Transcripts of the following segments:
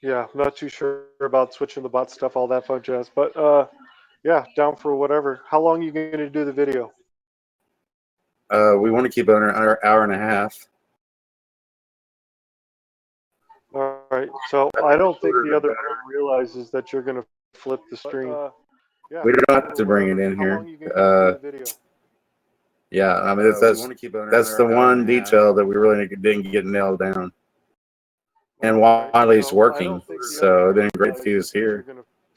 Yeah, I'm not too sure about switching the bot stuff, all that fun jazz. But yeah, down for whatever. How long are you going to do the video? We want to keep it under an hour and a half. All right. So I don't think the other player realizes that you're going to flip the stream. Yeah, We don't have to bring whatever. it in How here. long are you going to do the video? Yeah, I mean that's the one detail that we really didn't get nailed down. And Wiley's working, so then great if he was here.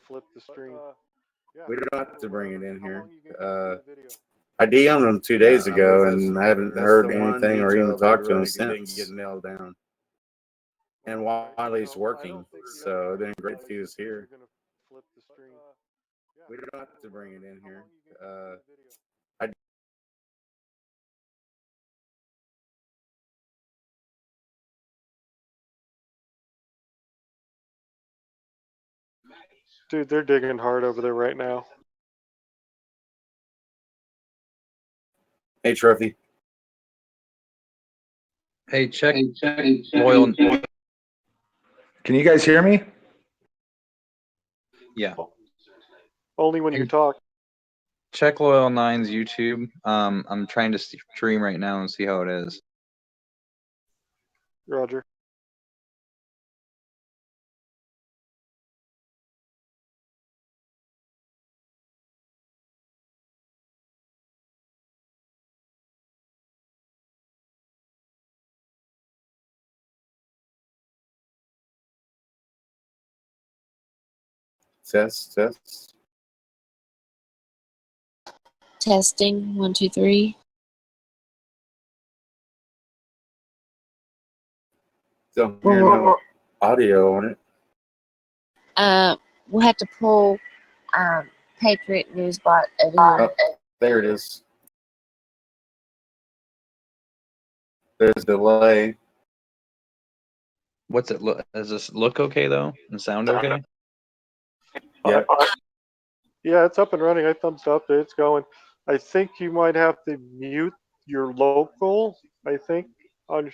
Flip the stream. We don't have to bring it in here. I DM'd him 2 days ago, and I haven't heard anything or even talked to him since. Get nailed down. And Wiley's working, so then great if he was here. We don't have to bring it in here. I Dude, they're digging hard over there right now. Hey, Trophy. Hey, check Loyal. Can you guys hear me? Yeah. Only when you talk. Check Loyal 9's YouTube. I'm trying to stream right now and see how it is. Roger. Test. Testing 1, 2, 3. Don't hear no audio on it. We'll have to pull Patriot News Bot over here. Oh, there it is. There's delay. What's it look? Does this look okay though and sound okay? Yeah. Yeah, it's up and running. I thumbs up. It's going. I think you might have to mute your local. I think on.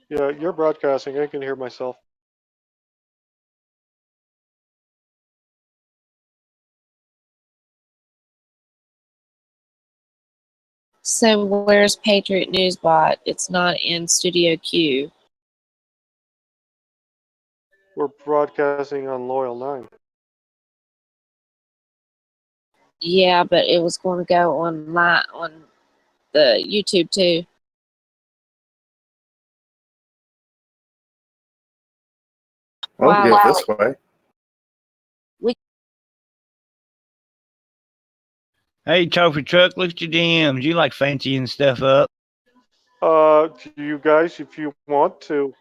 Yeah, you're broadcasting. I can hear myself. So where's Patriot News Bot? It's not in Studio Q. We're broadcasting on Loyal 9. Yeah, but it was going to go online on the YouTube too. Well, get it this way. Hey, Trophy Truck, look at your DMs. You like fancying stuff up. You guys, if you want to.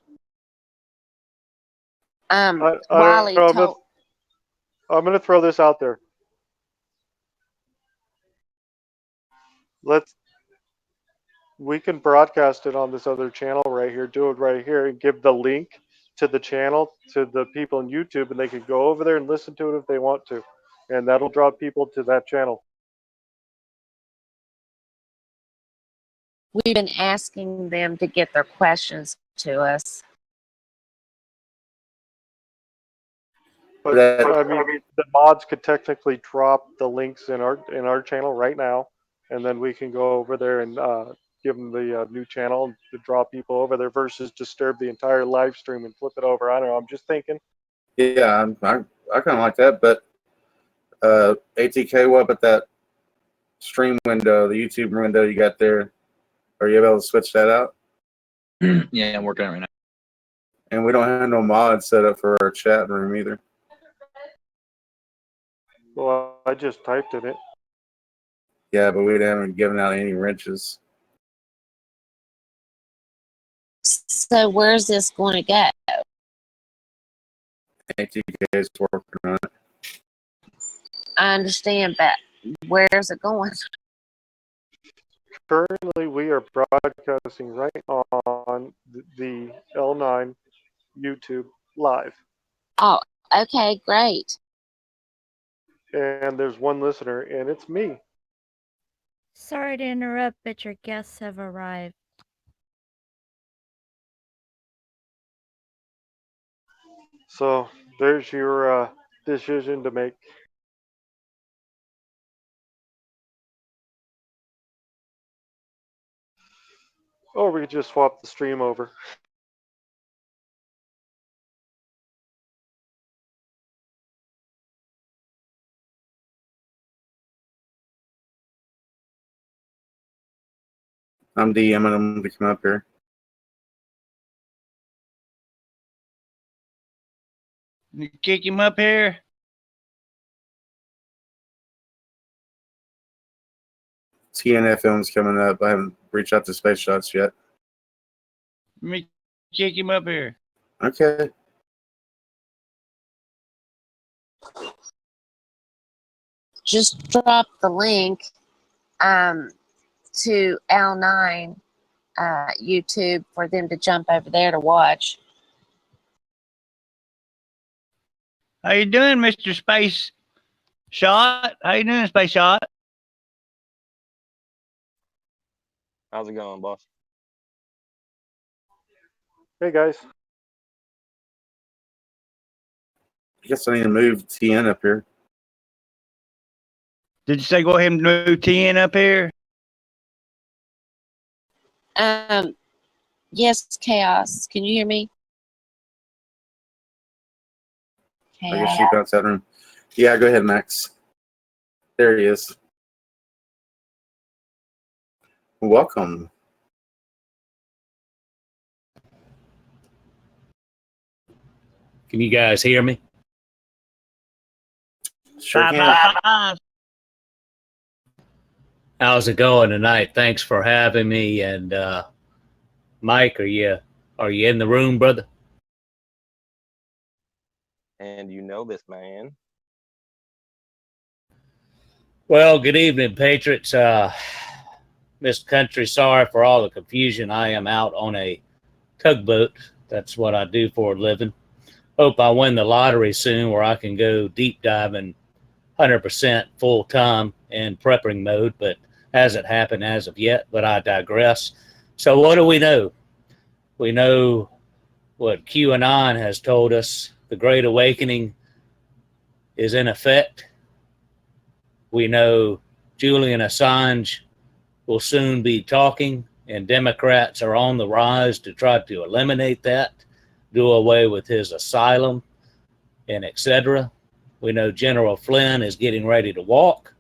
Wiley told. I'm gonna throw this out there. We can broadcast it on this other channel right here. Do it right here and give the link to the channel to the people on YouTube, and they can go over there and listen to it if they want to, and that'll draw people to that channel. We've been asking them to get their questions to us. But I mean, the mods could technically drop the links in our channel right now, and then we can go over there and give them the new channel to draw people over there versus disturb the entire live stream and flip it over. I don't know. I'm just thinking. Yeah, I kind of like that, but ATK, what about that stream window, the YouTube window you got there? Are you able to switch that out? Yeah, I'm working on it right now. And we don't have no mods set up for our chat room either. Well, I just typed in it. Yeah, but we haven't given out any wrenches. So where's this going to go? ATK is working on it. I understand, but where's it going? Currently, we are broadcasting right on the L9 YouTube live. Oh, okay, great. and there's one listener, and it's me. Sorry to interrupt, but your guests have arrived. So there's your decision to make. Or we could just swap the stream over. I'm DMing them to come up here. You kick him up here. TNFM's coming up. I haven't reached out to Space Shots yet. Let me kick him up here. Okay. Just drop the link to L9 YouTube for them to jump over there to watch. How you doing, Mr. Space Shot? How you doing, Space Shot? How's it going, boss? Hey guys. I guess I need to move TN up here. Did you say go ahead and move 10 up here? Yes, Chaos. Can you hear me? I guess she got that room. Yeah, go ahead, Max. There he is. Welcome. Can you guys hear me? Sure can. How's it going tonight? Thanks for having me. And Mike, are you in the room, brother? And you know this man. Well, good evening, Patriots. Miss Country, sorry for all the confusion. I am out on a tugboat. That's what I do for a living. Hope I win the lottery soon where I can go deep diving 100% full time in prepping mode, but hasn't happened as of yet, but I digress. So what do we know? We know what QAnon has told us. The Great Awakening is in effect. We know Julian Assange will soon be talking, and Democrats are on the rise to try to eliminate that, do away with his asylum, and etc. We know General Flynn is getting ready to walk,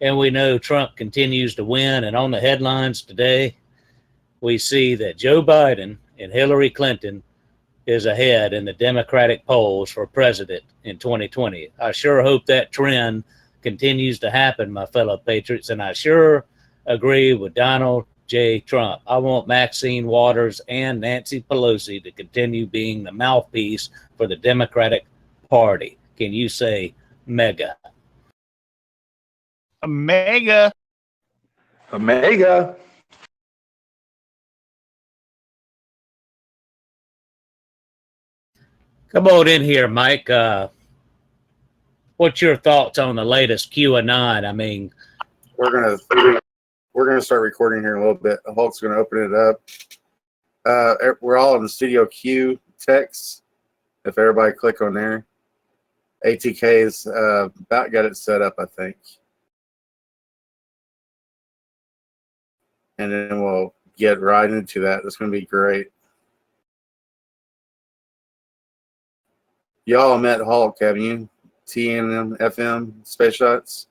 and we know Trump continues to win. And on the headlines today, we see that Joe Biden and Hillary Clinton is ahead in the Democratic polls for president in 2020. I sure hope that trend continues to happen, my fellow patriots, and I sure agree with Donald J. Trump. I want Maxine Waters and Nancy Pelosi to continue being the mouthpiece for the Democratic Party. Can you say mega? Omega. Omega. Come on in here, Mike. What's your thoughts on the latest QAnon? I mean, We're gonna start recording here in a little bit. Hulk's gonna open it up. We're all in the Studio Q text. If everybody click on there, ATK's about got it set up, I think, and then we'll get right into that. It's gonna be great. Y'all met Hulk, haven't you? TNM, FM, Space Shots.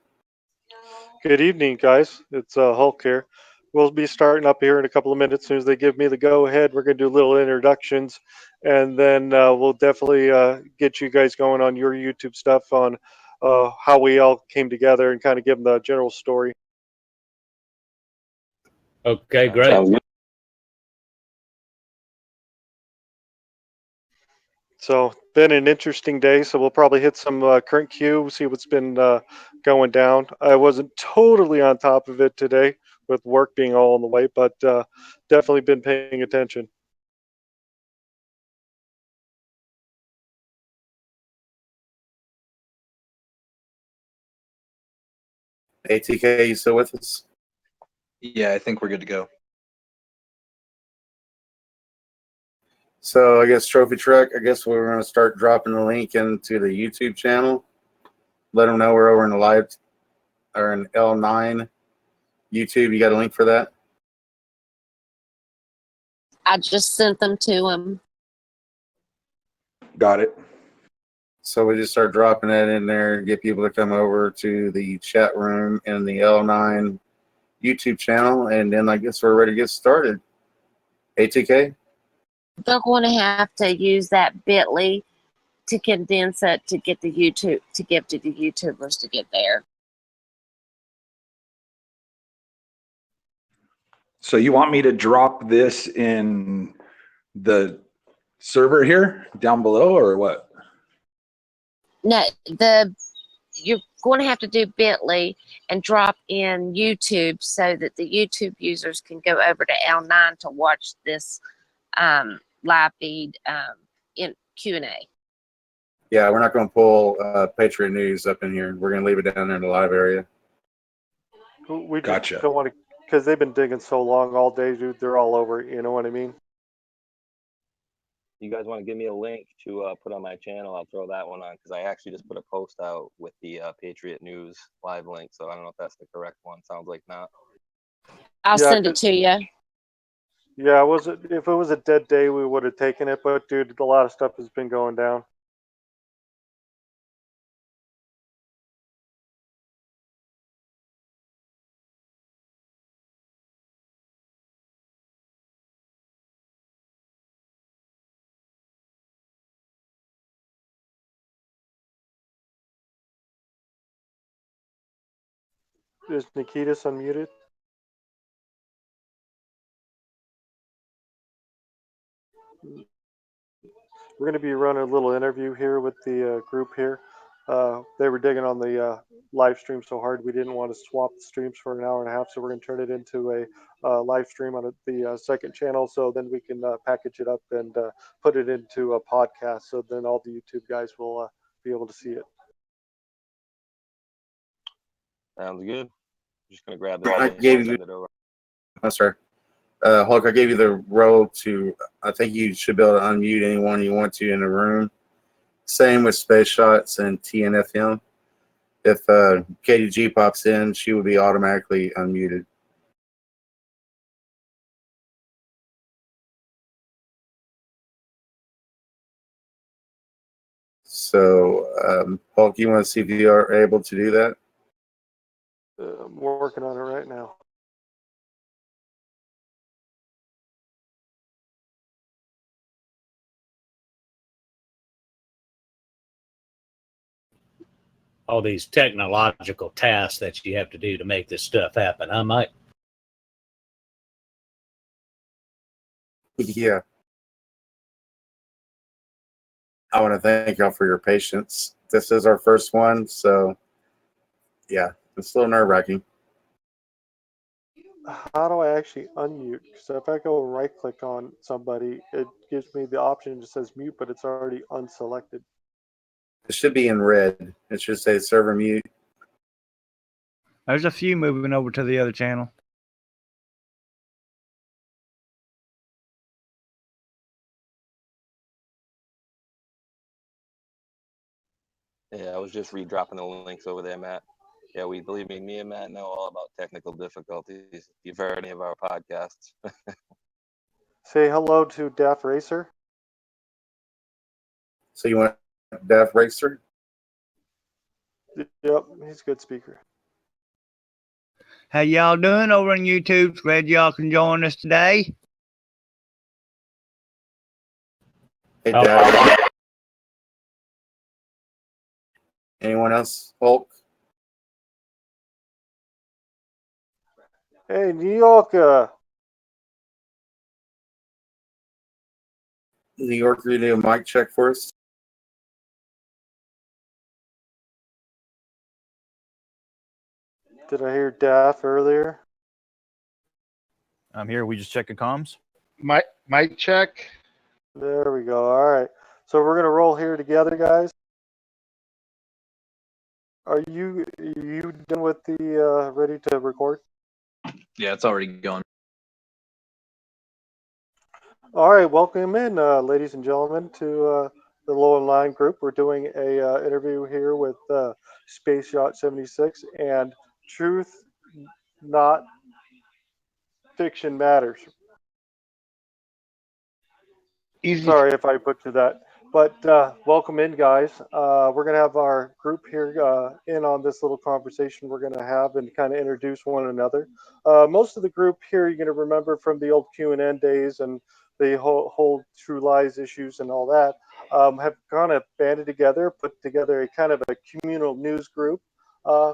Good evening, guys. It's Hulk here. We'll be starting up here in a couple of minutes. As soon as they give me the go-ahead, we're going to do little introductions, and then we'll definitely get you guys going on your YouTube stuff on how we all came together and kind of give them the general story. okay, great. So, been an interesting day. So we'll probably hit some current Q, see what's been going down. I wasn't totally on top of it today with work being all in the way, but definitely been paying attention. ATK, you still with us? Yeah, I think we're good to go. So I guess Trophy Truck, I guess we're going to start dropping the link into the YouTube channel. Let them know we're over in the live or in L9 YouTube. You got a link for that? I just sent them to him. Got it. So we just start dropping that in there, get people to come over to the chat room in the L9 YouTube channel, and then I guess we're ready to get started. ATK? They're going to have to use that bit.ly to condense it to get the YouTube, to give to the YouTubers to get there. So you want me to drop this in the server here down below or what? No, you're going to have to do bit.ly and drop in YouTube so that the YouTube users can go over to L9 to watch this live feed in Q&A. Yeah, we're not going to pull Patriot News up in here. We're going to leave it down there in the live area. We just Gotcha. don't want to, because they've been digging so long all day, dude. They're all over. You know what I mean? You guys want to give me a link to put on my channel? I'll throw that one on because I actually just put a post out with the Patriot News live link. So I don't know if that's the correct one. Sounds like not. I'll Yeah, send it to you. Yeah, if it was a dead day, we would have taken it. But dude, a lot of stuff has been going down. Is Nikitas unmuted? We're going to be running a little interview here with the group here. They were digging on the live stream so hard we didn't want to swap the streams for an hour and a half, so we're going to turn it into a live stream on the second channel, so then we can package it up and put it into a podcast, so then all the YouTube guys will be able to see it. Sounds good. I'm just gonna grab this I link gave and you. send it over. I'm sorry. Hulk, I gave you the role to, I think you should be able to unmute anyone you want to in the room. Same with Space Shots and TNFM. If KDG pops in, she will be automatically unmuted. So, Hulk, you want to see if you are able to do that? I'm working on it right now. All these technological tasks that you have to do to make this stuff happen, huh, Mike? Yeah. I want to thank y'all for your patience. This is our first one, so yeah, it's a little nerve-wracking. How do I actually unmute? Because if I go right click on somebody, it gives me the option that says mute, but it's already unselected. It should be in red. It should say server mute. There's a few moving over to the other channel. Yeah, I was just redropping the links over there, Matt. Yeah, believe me and Matt know all about technical difficulties. If you've heard any of our podcasts. Say hello to Daft Racer. So you want Death Racer? Yep, he's a good speaker. How y'all doing over on YouTube? Glad y'all can join us today. Hey, Dad. Anyone else? Hulk? Hey, New York. New Yorker, you do a mic check for us? Did I hear Daft earlier? I'm here. We just checking comms. Mic check. There we go. All right. So we're going to roll here together, guys. Are you done with the ready to record? Yeah, it's already going. All right, welcome in, ladies and gentlemen, to the Low and Line group. We're doing a interview here with SpaceShot76 and Truth Not Fiction Matters. Easy. Sorry if I butchered that. But welcome in, guys. We're going to have our group here in on this little conversation we're going to have and kind of introduce one another. Most of the group here you're going to remember from the old Q&N days and the whole True Lies issues and all that have kind of banded together, put together a kind of a communal news group.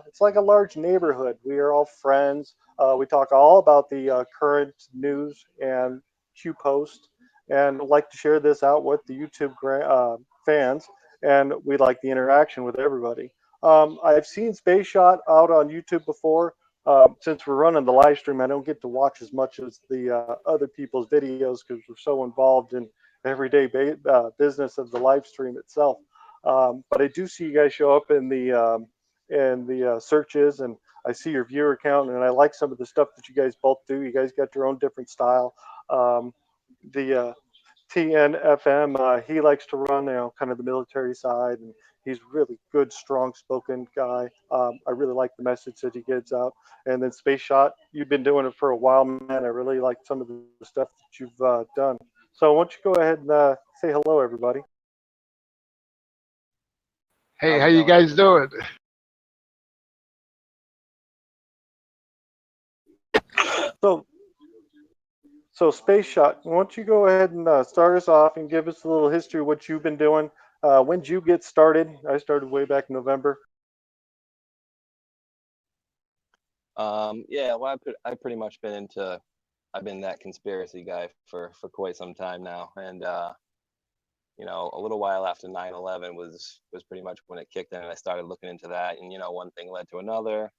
It's like a large neighborhood. We are all friends. We talk all about the current news and Q post and like to share this out with the YouTube fans, and we'd like the interaction with everybody. I've seen Space Shot out on YouTube before. Since we're running the live stream, I don't get to watch as much as the other people's videos because we're so involved in everyday business of the live stream itself. But I do see you guys show up in the searches, and I see your viewer count, and I like some of the stuff that you guys both do. You guys got your own different style. The TNFM, he likes to run, kind of the military side, and he's really good, strong-spoken guy. I really like the message that he gets out. And then Space Shot, you've been doing it for a while, man. I really like some of the stuff that you've done. So why don't you go ahead and say hello, everybody. Hey, how you guys doing? So Space Shot, why don't you go ahead and start us off and give us a little history of what you've been doing. When did you get started? I started way back in November. Yeah, well, I pretty much I've been that conspiracy guy for quite some time now, and a little while after 9/11 was pretty much when it kicked in, and I started looking into that, and one thing led to another.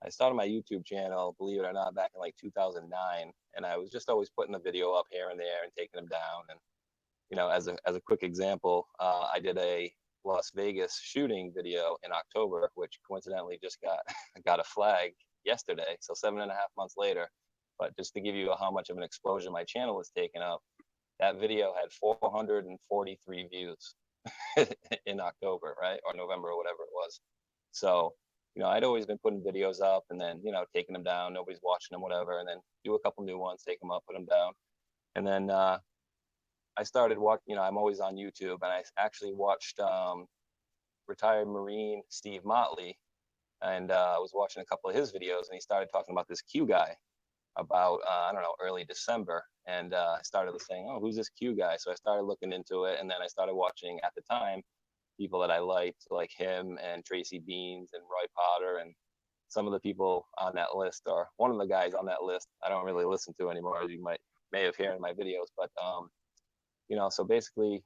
I started my YouTube channel, believe it or not, back in like 2009, and I was just always putting a video up here and there and taking them down. And as a quick example, I did a Las Vegas shooting video in October, which coincidentally just got a flag yesterday, so 7.5 months later. But just to give you how much of an explosion my channel has taken up, that video had 443 views in October, right, or November, or whatever it was. So I'd always been putting videos up and then taking them down. Nobody's watching them, whatever, and then do a couple new ones, take them up, put them down, and then I started watching. I'm always on YouTube, and I actually watched retired Marine Steve Motley, and I was watching a couple of his videos, and he started talking about this Q guy about I don't know, early December, and I started saying, oh, who's this Q guy? So I started looking into it, and then I started watching at the time people that I liked, like him and Tracy Beans and Roy Potter, and some of the people on that list, or one of the guys on that list, I don't really listen to anymore, as you may have heard in my videos, but so basically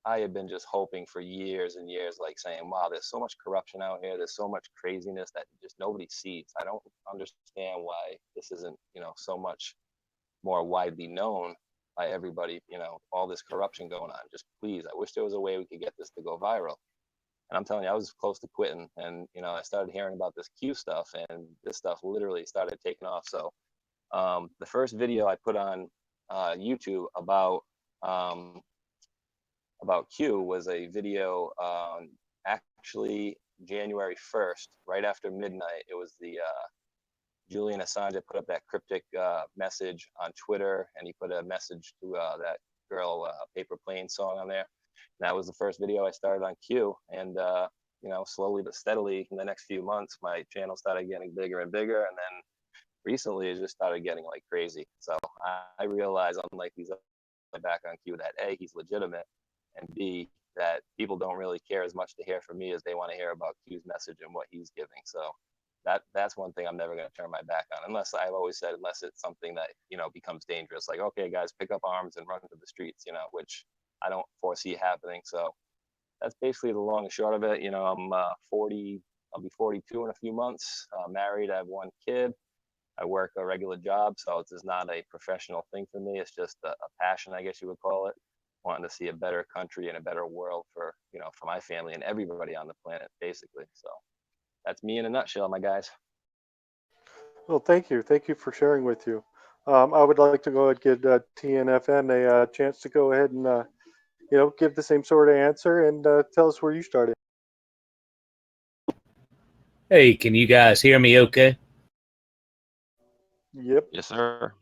I had been just hoping for years and years, like saying, wow, there's so much corruption out here. There's so much craziness that just nobody sees. I don't understand why this isn't, so much more widely known by everybody, all this corruption going on. Just please, I wish there was a way we could get this to go viral. And I'm telling you, I was close to quitting. And, I started hearing about this Q stuff, and this stuff literally started taking off. So the first video I put on YouTube about Q was a video actually January 1st, right after midnight. It was the Julian Assange put up that cryptic message on Twitter, and he put a message to that girl Paper Plane song on there. And that was the first video I started on Q, and slowly but steadily in the next few months, my channel started getting bigger and bigger, and then recently it just started getting like crazy. So I realized, unlike these other back on Q, that A, he's legitimate, and B, that people don't really care as much to hear from me as they want to hear about Q's message and what he's giving. So that's one thing I'm never going to turn my back on, unless I've always said, unless it's something that becomes dangerous, like, okay guys, pick up arms and run to the streets, which I don't foresee happening. So that's basically the long and short of it. I'm 40, I'll be 42 in a few months, married, I have one kid, I work a regular job, so this is not a professional thing for me. It's just a passion, I guess you would call it, wanting to see a better country and a better world for for my family and everybody on the planet, basically. So that's me in a nutshell, my guys. Well, thank you. Thank you for sharing with you. I would like to go ahead and give TNFN a chance to go ahead and give the same sort of answer and tell us where you started. Hey, can you guys hear me okay? Yep. Yes, sir.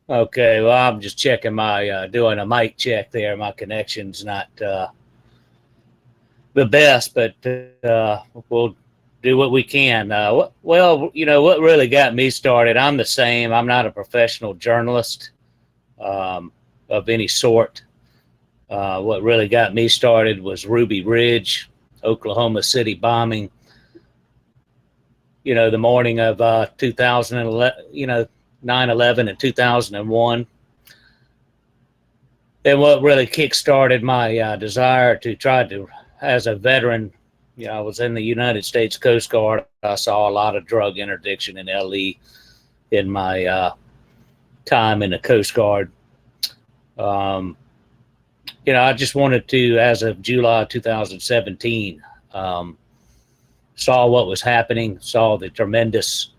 Okay, well, I'm just checking my, doing a mic check there. My connection's not the best, but we'll do what we can. Well, what really got me started, I'm the same. I'm not a professional journalist of any sort. What really got me started was Ruby Ridge, Oklahoma City bombing. The morning of 2011, 9/11 and 2001. And what really kick-started my desire to try to, as a veteran, I was in the United States Coast Guard. I saw a lot of drug interdiction in LE in my time in the Coast Guard. I just wanted to, as of July 2017, saw what was happening, saw the tremendous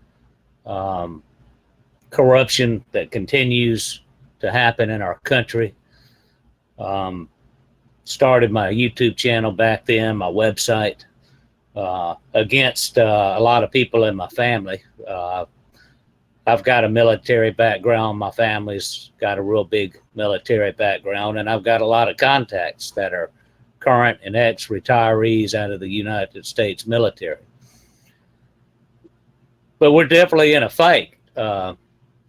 corruption that continues to happen in our country. Started my YouTube channel back then, my website, against a lot of people in my family. I've got a military background. My family's got a real big military background, and I've got a lot of contacts that are current and ex-retirees out of the United States military. But we're definitely in a fight,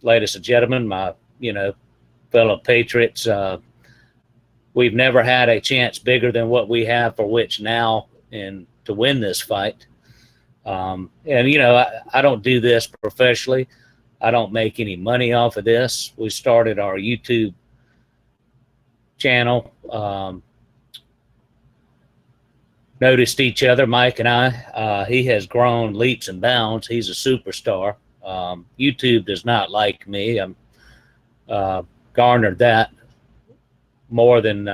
ladies and gentlemen, my fellow patriots. We've never had a chance bigger than what we have for which now and to win this fight. And I don't do this professionally. I don't make any money off of this. We started our YouTube channel, noticed each other, Mike and I. He has grown leaps and bounds. He's a superstar. YouTube does not like me. I'm garnered that more than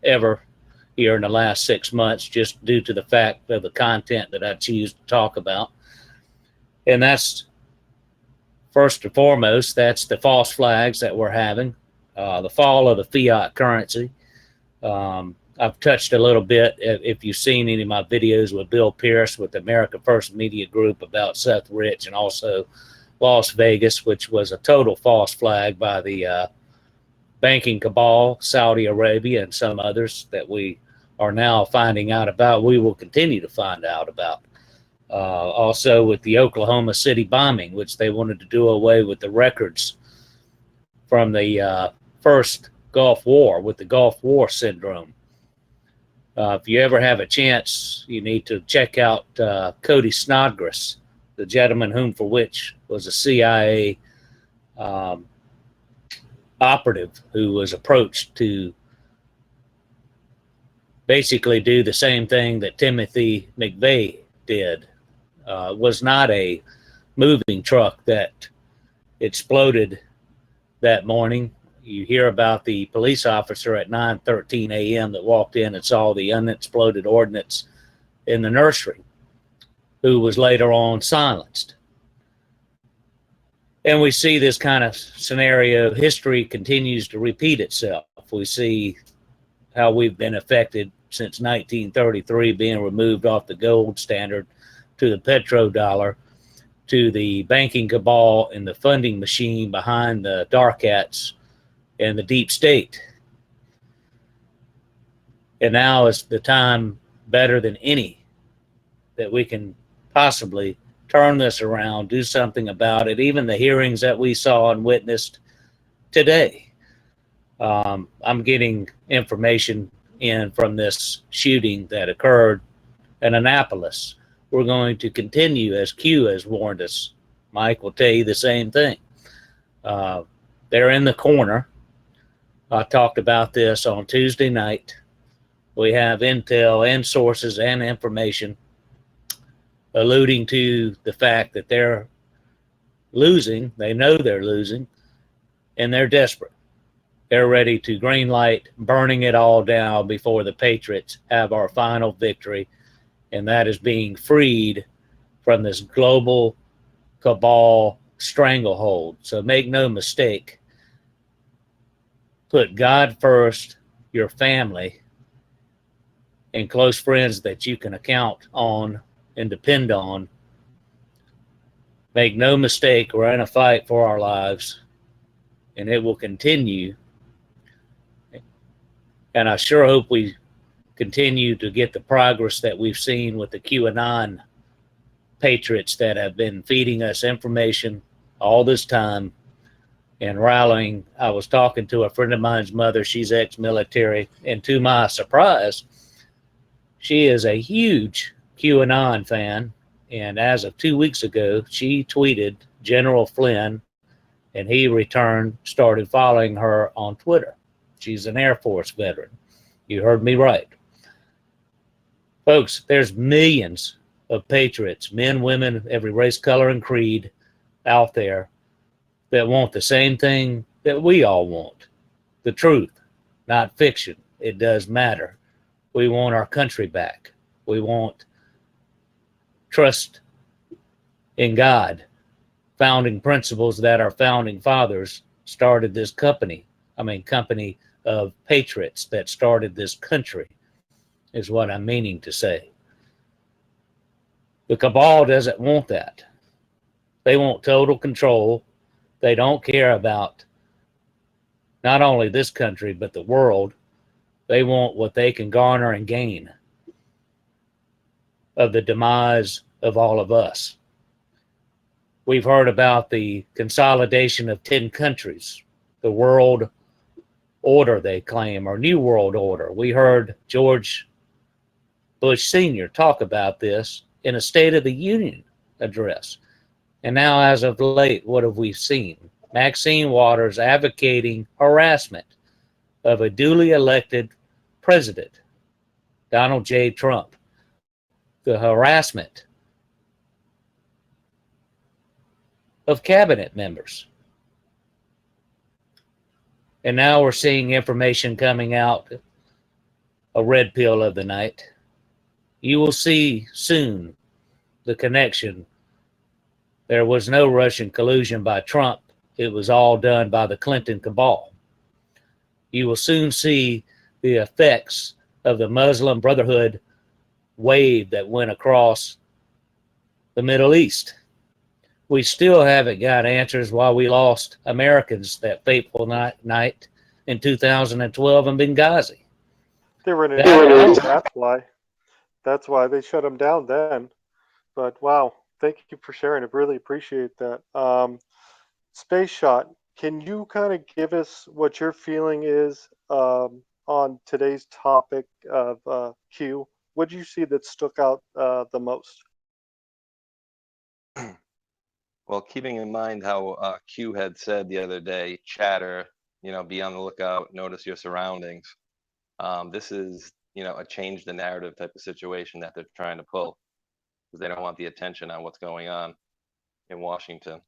ever here in the last 6 months, just due to the fact of the content that I choose to talk about. And that's, first and foremost, that's the false flags that we're having, the fall of the fiat currency. I've touched a little bit, if you've seen any of my videos with Bill Pierce with the America First Media Group about Seth Rich, and also Las Vegas, which was a total false flag by the banking cabal, Saudi Arabia, and some others that we are now finding out about. We will continue to find out about. Also with the Oklahoma City bombing, which they wanted to do away with the records from the first Gulf War, with the Gulf War syndrome. If you ever have a chance, you need to check out Cody Snodgrass, the gentleman whom for which was a CIA operative who was approached to basically do the same thing that Timothy McVeigh did. Was not a moving truck that exploded that morning. You hear about the police officer at 9:13 a.m. that walked in and saw the unexploded ordnance in the nursery, who was later on silenced. And we see this kind of scenario. History continues to repeat itself. We see how we've been affected since 1933, being removed off the gold standard, to the petrodollar, to the banking cabal and the funding machine behind the dark hats and the deep state. And now is the time, better than any, that we can possibly turn this around, do something about it. Even the hearings that we saw and witnessed today. I'm getting information in from this shooting that occurred in Annapolis. We're going to continue, as Q has warned us. Mike will tell you the same thing. They're in the corner. I talked about this on Tuesday night. We have intel and sources and information alluding to the fact that they're losing. They know they're losing, and they're desperate. They're ready to green light burning it all down before the Patriots have our final victory, and that is being freed from this global cabal stranglehold. So make no mistake, put God first, your family, and close friends that you can account on and depend on. Make no mistake, we're in a fight for our lives, and it will continue. And I sure hope we continue to get the progress that we've seen with the QAnon patriots that have been feeding us information all this time and rallying. I was talking to a friend of mine's mother. She's ex-military, and to my surprise, she is a huge QAnon fan. And as of 2 weeks ago, she tweeted General Flynn, and he returned, started following her on Twitter. She's an Air Force veteran. You heard me right. Folks, there's millions of patriots, men, women, every race, color, and creed out there that want the same thing that we all want. The truth, not fiction. It does matter. We want our country back. We want trust in God. Founding principles that our founding fathers started this company of patriots that started this country, is what I'm meaning to say. The cabal doesn't want that. They want total control. They don't care about not only this country, but the world. They want what they can garner and gain of the demise of all of us. We've heard about the consolidation of 10 countries, the world order, they claim, or New World Order. We heard George Bush Sr. talk about this in a State of the Union address. And now, as of late, what have we seen? Maxine Waters advocating harassment of a duly elected president, Donald J. Trump. The harassment of cabinet members. And now we're seeing information coming out, a red pill of the night. You will see soon the connection. There was no Russian collusion by Trump. It was all done by the Clinton cabal. You will soon see the effects of the Muslim Brotherhood wave that went across the Middle East. We still haven't got answers why we lost Americans that fateful night in 2012 in Benghazi. They were in a zone, that's why. That's why they shut them down then. But wow, thank you for sharing. I really appreciate that. Space Shot, can you kind of give us what your feeling is on today's topic of Q? What did you see that stuck out the most? Well, keeping in mind how Q had said the other day, chatter, be on the lookout, notice your surroundings. This is, a change the narrative type of situation that they're trying to pull because they don't want the attention on what's going on in Washington.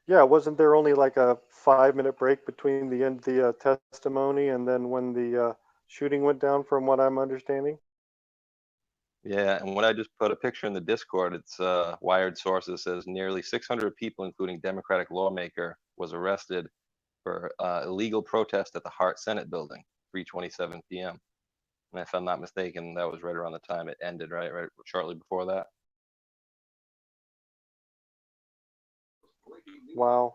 Yeah, wasn't there only like a 5-minute break between the end of the testimony and then when the shooting went down, from what I'm understanding? Yeah, and when I just put a picture in the Discord, it's Wired Sources says nearly 600 people, including Democratic lawmaker, was arrested for illegal protest at the Hart Senate building, 3:27 p.m. And if I'm not mistaken, that was right around the time it ended, right shortly before that. Wow.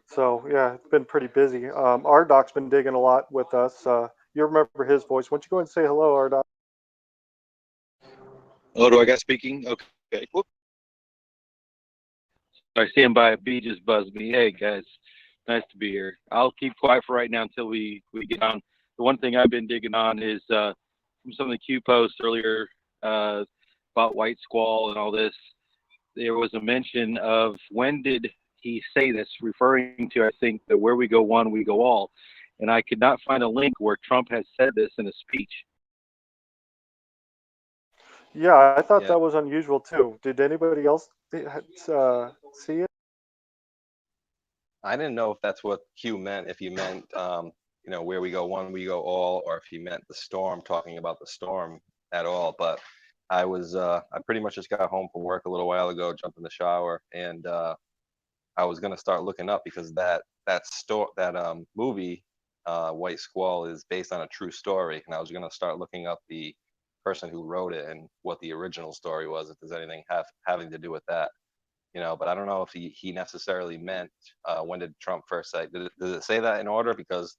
So yeah, it's been pretty busy. Ardoc's been digging a lot with us. You remember his voice. Why don't you go and say hello, Ardoc? Oh, do I got speaking? Okay. Whoop. Sorry, stand by. A bee just buzzed me. Hey guys, nice to be here. I'll keep quiet for right now until we get on. The one thing I've been digging on is from some of the Q posts earlier about white squall and all this. There was a mention of when did he say this, referring to, I think, the where we go one, we go all. And I could not find a link where Trump has said this in a speech. Yeah, I thought that was unusual too. Did anybody else see it? I didn't know if that's what Q meant, if he meant, where we go one, we go all, or if he meant the storm, talking about the storm at all. But I pretty much just got home from work a little while ago, jumped in the shower, and I was gonna start looking up because that movie, White Squall, is based on a true story, and I was gonna start looking up the person who wrote it and what the original story was, if there's anything having to do with that, you know. But I don't know if he necessarily meant when did Trump first say? Does it say that in order? Because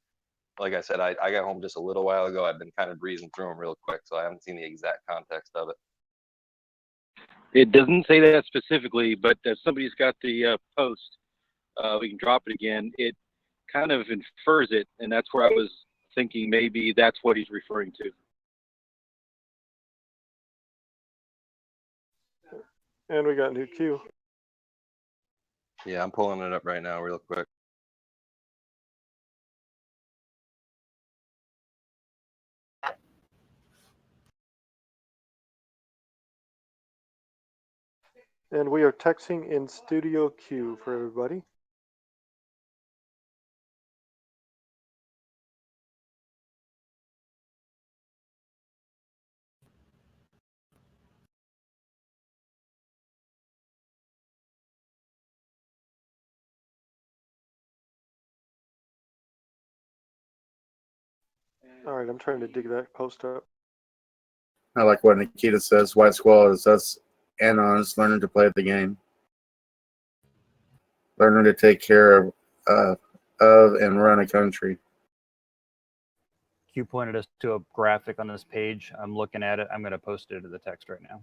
like I said, I got home just a little while ago. I've been kind of breezing through them real quick, so I haven't seen the exact context of it. It doesn't say that specifically, but if somebody's got the post, we can drop it again. It kind of infers it, and that's where I was thinking maybe that's what he's referring to. And we got new Q. Yeah, I'm pulling it up right now real quick. And we are texting in Studio Q for everybody. All right, I'm trying to dig that post up. I like what Nikita says. White Squall is us anons learning to play the game, learning to take care of and run a country. Q pointed us to a graphic on this page. I'm looking at it. I'm going to post it to the text right now.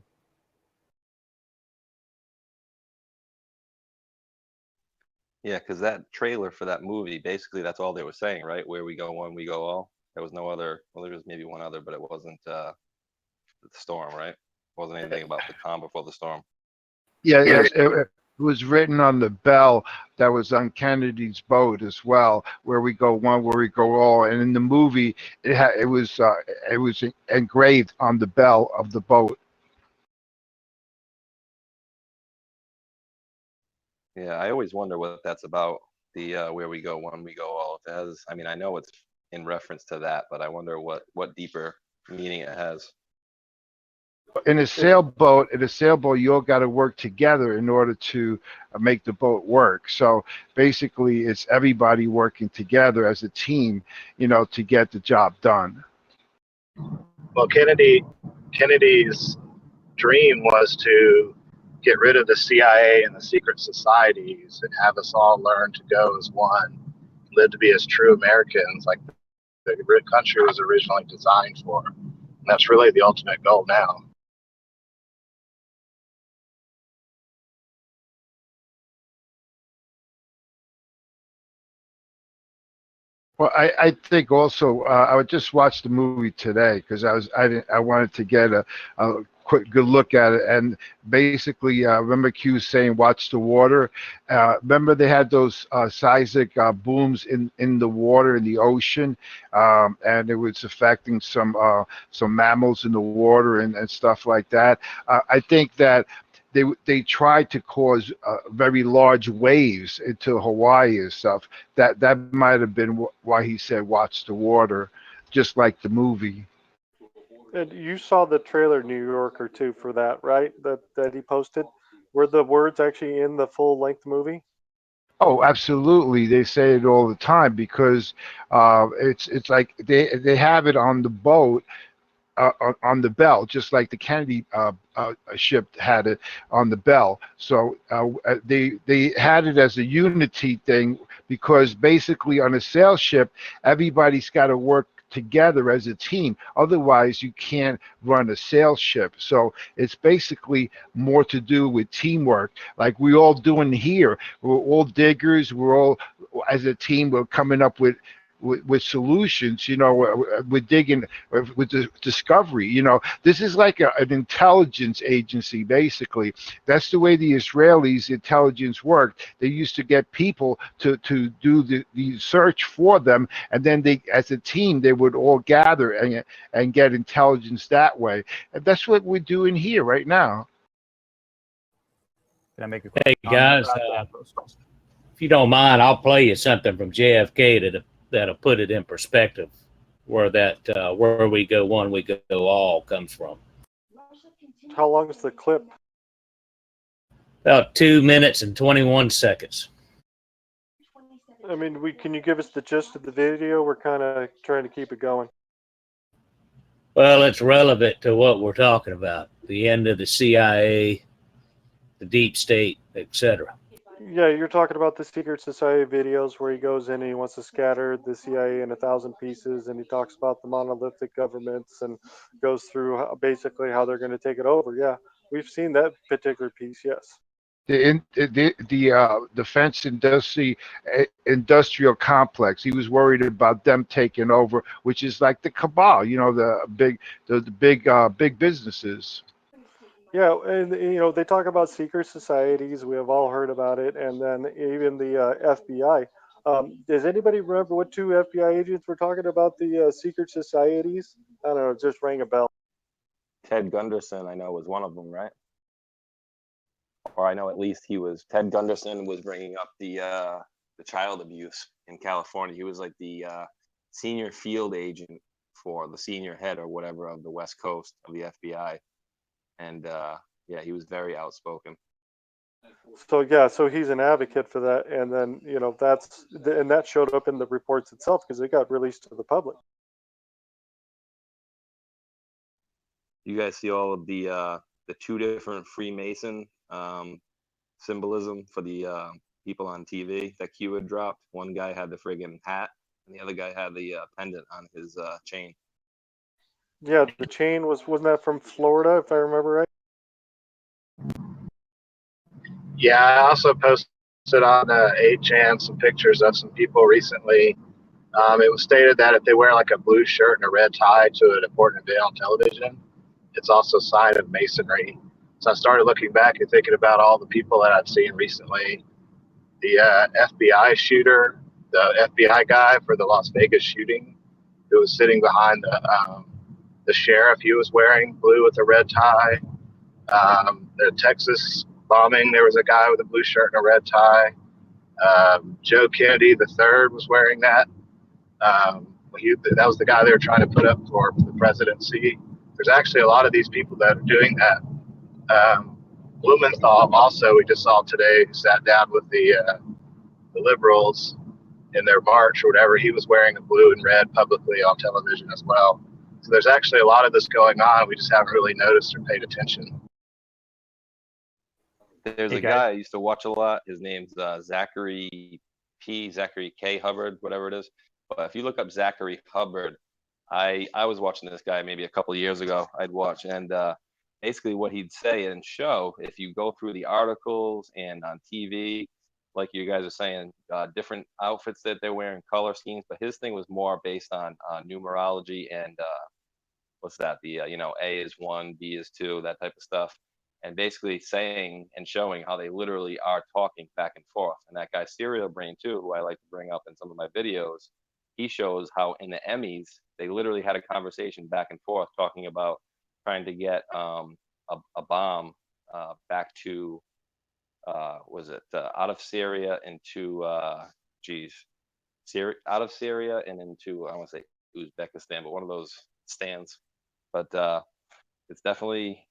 Yeah, because that trailer for that movie, basically that's all they were saying, right? Where we go one, we go all. There was no other. Well, there was maybe one other, but it wasn't the storm, right? It wasn't anything about the calm before the storm. Yeah, it was written on the bell that was on Kennedy's boat as well, where we go one, where we go all. And in the movie, it was engraved on the bell of the boat. Yeah, I always wonder what that's about. The where we go one, we go all. If it has, I mean, I know it's in reference to that, but I wonder what deeper meaning it has. In a sailboat, you all got to work together in order to make the boat work. So basically, it's everybody working together as a team, you know, to get the job done. Well, Kennedy's dream was to get rid of the CIA and the secret societies and have us all learn to go as one, live to be as true Americans, like the country was originally designed for. And that's really the ultimate goal now. Well, I think also I would just watch the movie today because I wanted to get a quick good look at it, and basically remember Q saying watch the water. Remember they had those seismic booms in the water in the ocean, and it was affecting some mammals in the water and stuff like that. I think that they tried to cause very large waves into Hawaii and stuff. That might have been why he said watch the water, just like the movie. And you saw the trailer New Yorker too for that, right? That he posted. Were the words actually in the full length movie? Oh, absolutely. They say it all the time because it's like they have it on the boat. On the bell, just like the Kennedy ship had it on the bell. So they had it as a unity thing because basically on a sail ship, everybody's got to work together as a team. Otherwise, you can't run a sail ship. So it's basically more to do with teamwork, like we all doing here. We're all diggers. We're all, as a team, we're coming up with solutions. You know, we're digging with the discovery. You know, this is like an intelligence agency, basically. That's the way the Israelis intelligence worked. They used to get people to do the search for them, and then they, as a team, they would all gather and get intelligence that way. And that's what we're doing here right now. Can I make a Hey quick comment? guys, if you don't mind, I'll play you something from JFK that'll put it in perspective where that where we go one, we go all comes from. How long is the clip? About 2 minutes and 21 seconds. I mean, can you give us the gist of the video? We're kind of trying to keep it going. Well, it's relevant to what we're talking about. The end of the CIA, the deep state, etc. Yeah, you're talking about the secret society videos where he goes in and he wants to scatter the CIA in 1,000 pieces, and he talks about the monolithic governments and goes through basically how they're going to take it over. Yeah, we've seen that particular piece. Yes. The defense industrial complex. He was worried about them taking over, which is like the cabal, the big businesses. Yeah, and they talk about secret societies. We have all heard about it, and then even the FBI. Does anybody remember what two FBI agents were talking about the secret societies? I don't know, it just rang a bell. Ted Gunderson, I know, was one of them, right? Or I know at least Ted Gunderson was bringing up the child abuse in California. He was like the senior field agent for the senior head or whatever of the West Coast of the FBI. And yeah, he was very outspoken. So yeah, so he's an advocate for that, and then that showed up in the reports itself because it got released to the public. You guys see all of the two different Freemason symbolism for the people on TV that Q had dropped? One guy had the friggin' hat, and the other guy had the pendant on his chain. Yeah, the chain wasn't that from Florida, if I remember right? Yeah, I also posted on 8chan some pictures of some people recently. It was stated that if they wear like a blue shirt and a red tie to an important event on television, it's also a sign of masonry. So I started looking back and thinking about all the people that I'd seen recently. The FBI shooter, the FBI guy for the Las Vegas shooting, who was sitting behind the sheriff. He was wearing blue with a red tie. The Texas bombing, there was a guy with a blue shirt and a red tie. Joe Kennedy the third was wearing that. That was the guy they were trying to put up for the presidency. There's actually a lot of these people that are doing that. Blumenthal also, we just saw today, sat down with the liberals in their march or whatever. He was wearing a blue and red publicly on television as well. So there's actually a lot of this going on. We just haven't really noticed or paid attention. There's a guy I used to watch a lot. His name's Zachary K. Hubbard, whatever it is. But if you look up Zachary Hubbard, I was watching this guy maybe a couple of years ago. I'd watch, and basically what he'd say and show, if you go through the articles and on TV, like you guys are saying, different outfits that they're wearing, color schemes. But his thing was more based on numerology and what's that? The A is 1, B is 2, that type of stuff. And basically saying and showing how they literally are talking back and forth. And that guy Serial Brain too, who I like to bring up in some of my videos, he shows how in the Emmys they literally had a conversation back and forth talking about trying to get a bomb back to out of Syria into out of Syria and into, I want to say Uzbekistan, but one of those stands. But it's definitely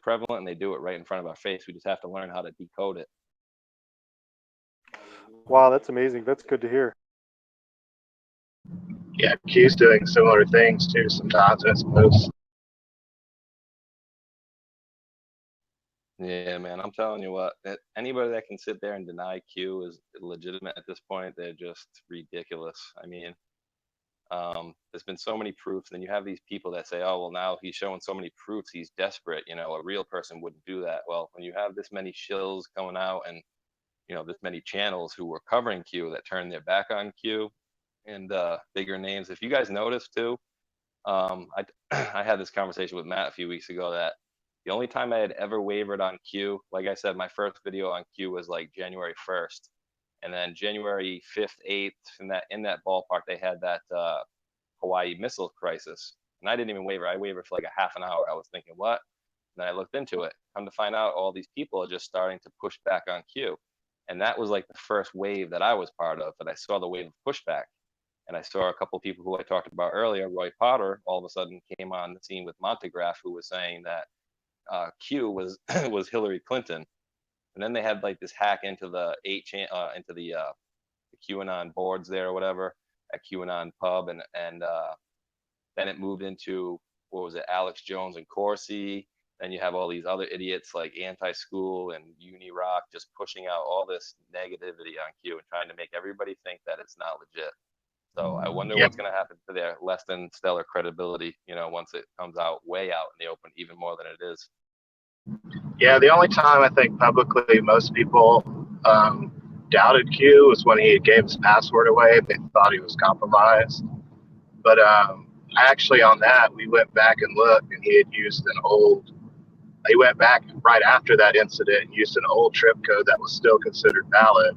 prevalent, and they do it right in front of our face. We just have to learn how to decode it. Wow, that's amazing. That's good to hear. Yeah, Q's doing similar things too sometimes in its posts. Yeah, man, I'm telling you what, anybody that can sit there and deny Q is legitimate at this point, they're just ridiculous. I mean, there's been so many proofs, and you have these people that say, oh, well, now he's showing so many proofs, he's desperate. A real person wouldn't do that. Well, when you have this many shills coming out and, this many channels who were covering Q that turned their back on Q and bigger names. If you guys noticed too, I had this conversation with Matt a few weeks ago that the only time I had ever wavered on Q, like I said, my first video on Q was like January 1st. And then January 5th, 8th, in that ballpark, they had that Hawaii missile crisis. And I didn't even waver. I wavered for like a half an hour. I was thinking, what? And then I looked into it. Come to find out, all these people are just starting to push back on Q. And that was like the first wave that I was part of, that I saw the wave of pushback. And I saw a couple of people who I talked about earlier, Roy Potter, all of a sudden came on the scene with Montegraph, who was saying that Q was was Hillary Clinton, and then they had like this hack into the into the QAnon boards there or whatever at QAnon pub, and then it moved into, what was it, Alex Jones and Corsi. Then you have all these other idiots like Anti-School and UniRock just pushing out all this negativity on Q and trying to make everybody think that it's not legit. So I wonder what's going to happen to their less than stellar credibility, once it comes out way out in the open, even more than it is. Yeah, the only time I think publicly most people doubted Q was when he gave his password away. They thought he was compromised. But actually, on that, we went back and looked, and he had used he went back right after that incident and used an old trip code that was still considered valid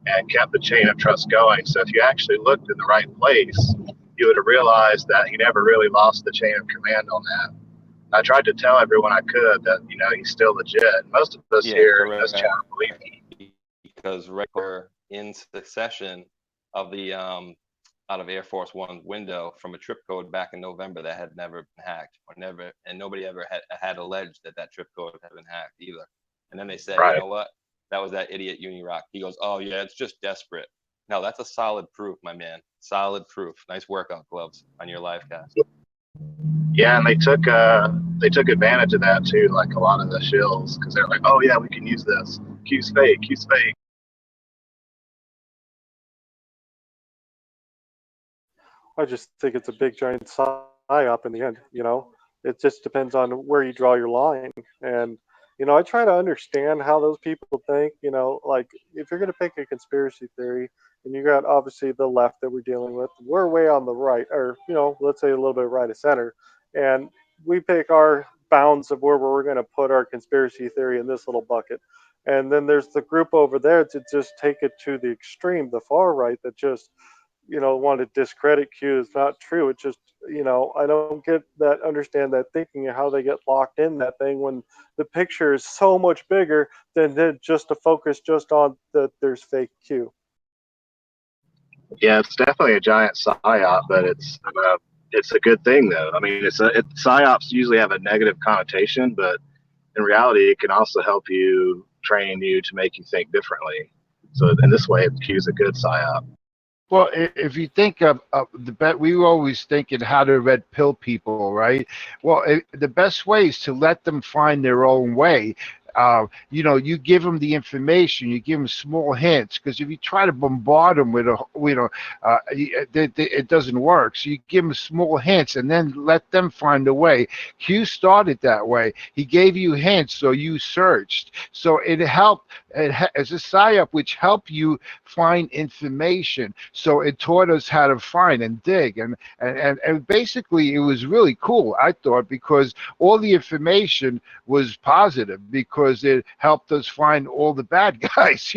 and kept the chain of trust going. So if you actually looked in the right place, you would have realized that he never really lost the chain of command on that. I tried to tell everyone I could that, he's still legit. Most of us here in this channel believe me. Because right in succession of the out of Air Force One window from a trip code back in November that had never been hacked, and nobody ever had alleged that trip code had been hacked either. And then they said, right. You know what? That was that idiot UniRock. He goes, oh yeah, it's just desperate. No, that's a solid proof, my man. Solid proof. Nice workout gloves on your live cast. Yeah, and they took advantage of that too, like a lot of the shills, because they're like, oh yeah, we can use this. Q's fake. I just think it's a big giant psyop in the end. It just depends on where you draw your line. And I try to understand how those people think. Like if you're going to pick a conspiracy theory, and you got obviously the left that we're dealing with, we're way on the right, or let's say a little bit right of center, and we pick our bounds of where we're going to put our conspiracy theory in this little bucket. And then there's the group over there to just take it to the extreme, the far right, that just want to discredit Q is not true. It's just, I don't get that, understand that thinking and how they get locked in that thing when the picture is so much bigger than just to focus just on that there's fake Q. Yeah, it's definitely a giant psyop, but it's a good thing though. I mean, psyops usually have a negative connotation, but in reality, it can also help you, train you to make you think differently. So in this way, Q is a good psyop. Well, if you think of the bet, we were always thinking how to red pill people, right? Well, the best way is to let them find their own way. You give them the information, you give them small hints, because if you try to bombard them with it doesn't work. So you give them small hints and then let them find a way. Q started that way. He gave you hints, so you searched. So it helped as a psyop, which helped you find information. So it taught us how to find and dig, and basically it was really cool, I thought, because all the information was positive, because it helped us find all the bad guys.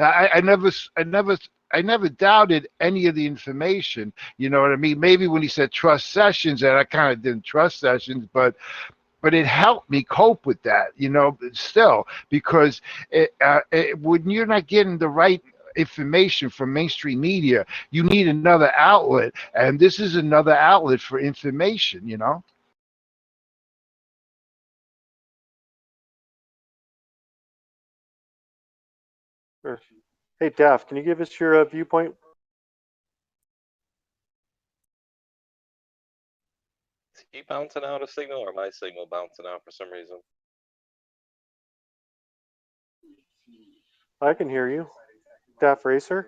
I never doubted any of the information. You know what I mean? Maybe when he said trust Sessions, and I kind of didn't trust Sessions, but it helped me cope with that, still, because when you're not getting the right information from mainstream media, you need another outlet, and this is another outlet for information. Sure. Hey, Daph, can you give us your viewpoint? Is he bouncing out a signal, or my signal bouncing out for some reason? I can hear you. Daph Racer?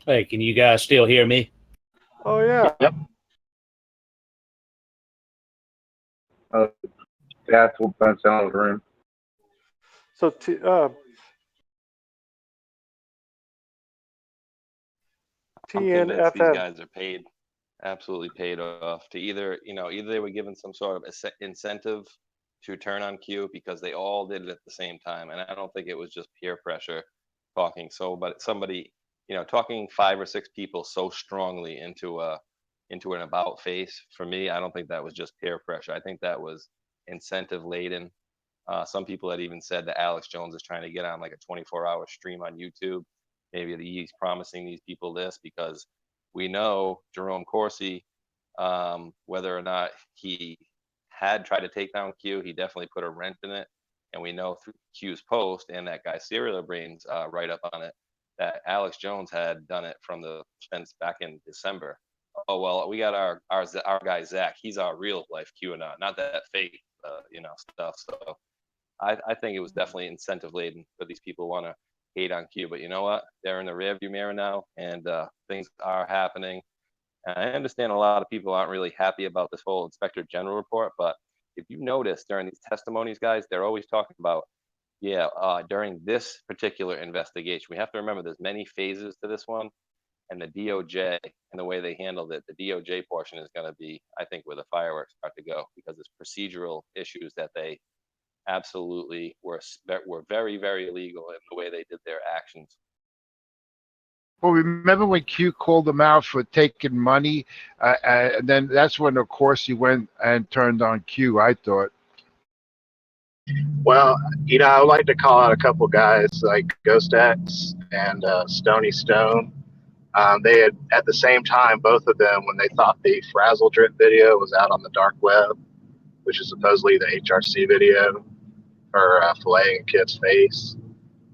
Hey, can you guys still hear me? Oh, yeah. Yep. That's what bounce out of the room. So, I'm convinced these TNFM. guys are paid, absolutely paid off to either they were given some sort of incentive to turn on Q, because they all did it at the same time. And I don't think it was just peer pressure talking. But somebody, talking 5 or 6 people so strongly into an about face, for me, I don't think that was just peer pressure. I think that was incentive laden. Some people had even said that Alex Jones is trying to get on like a 24-hour stream on YouTube. Maybe he's promising these people this, because we know Jerome Corsi, whether or not he had tried to take down Q. He definitely put a wrench in it. And we know through Q's post and that guy Serial Brain's write up on it that Alex Jones had done it from the fence back in December. Oh well, we got our guy Zach. He's our real life QAnon, not that fake stuff. So I think it was definitely incentive laden for these people want to hate on Q. But you know what? They're in the rearview mirror now, and things are happening. And I understand a lot of people aren't really happy about this whole Inspector General report, but if you notice during these testimonies, guys, they're always talking about, during this particular investigation, we have to remember there's many phases to this one, and the DOJ and the way they handled it, the DOJ portion is going to be, I think, where the fireworks start to go, because it's procedural issues that they absolutely were very, very illegal in the way they did their actions. Well, remember when Q called them out for taking money, and then that's when, of course, he went and turned on Q, I thought. Well, I would like to call out a couple guys like Ghost X and Stony Stone. They had, at the same time, both of them, when they thought the Frazzle Drip video was out on the dark web, which is supposedly the HRC video for filleting a kid's face,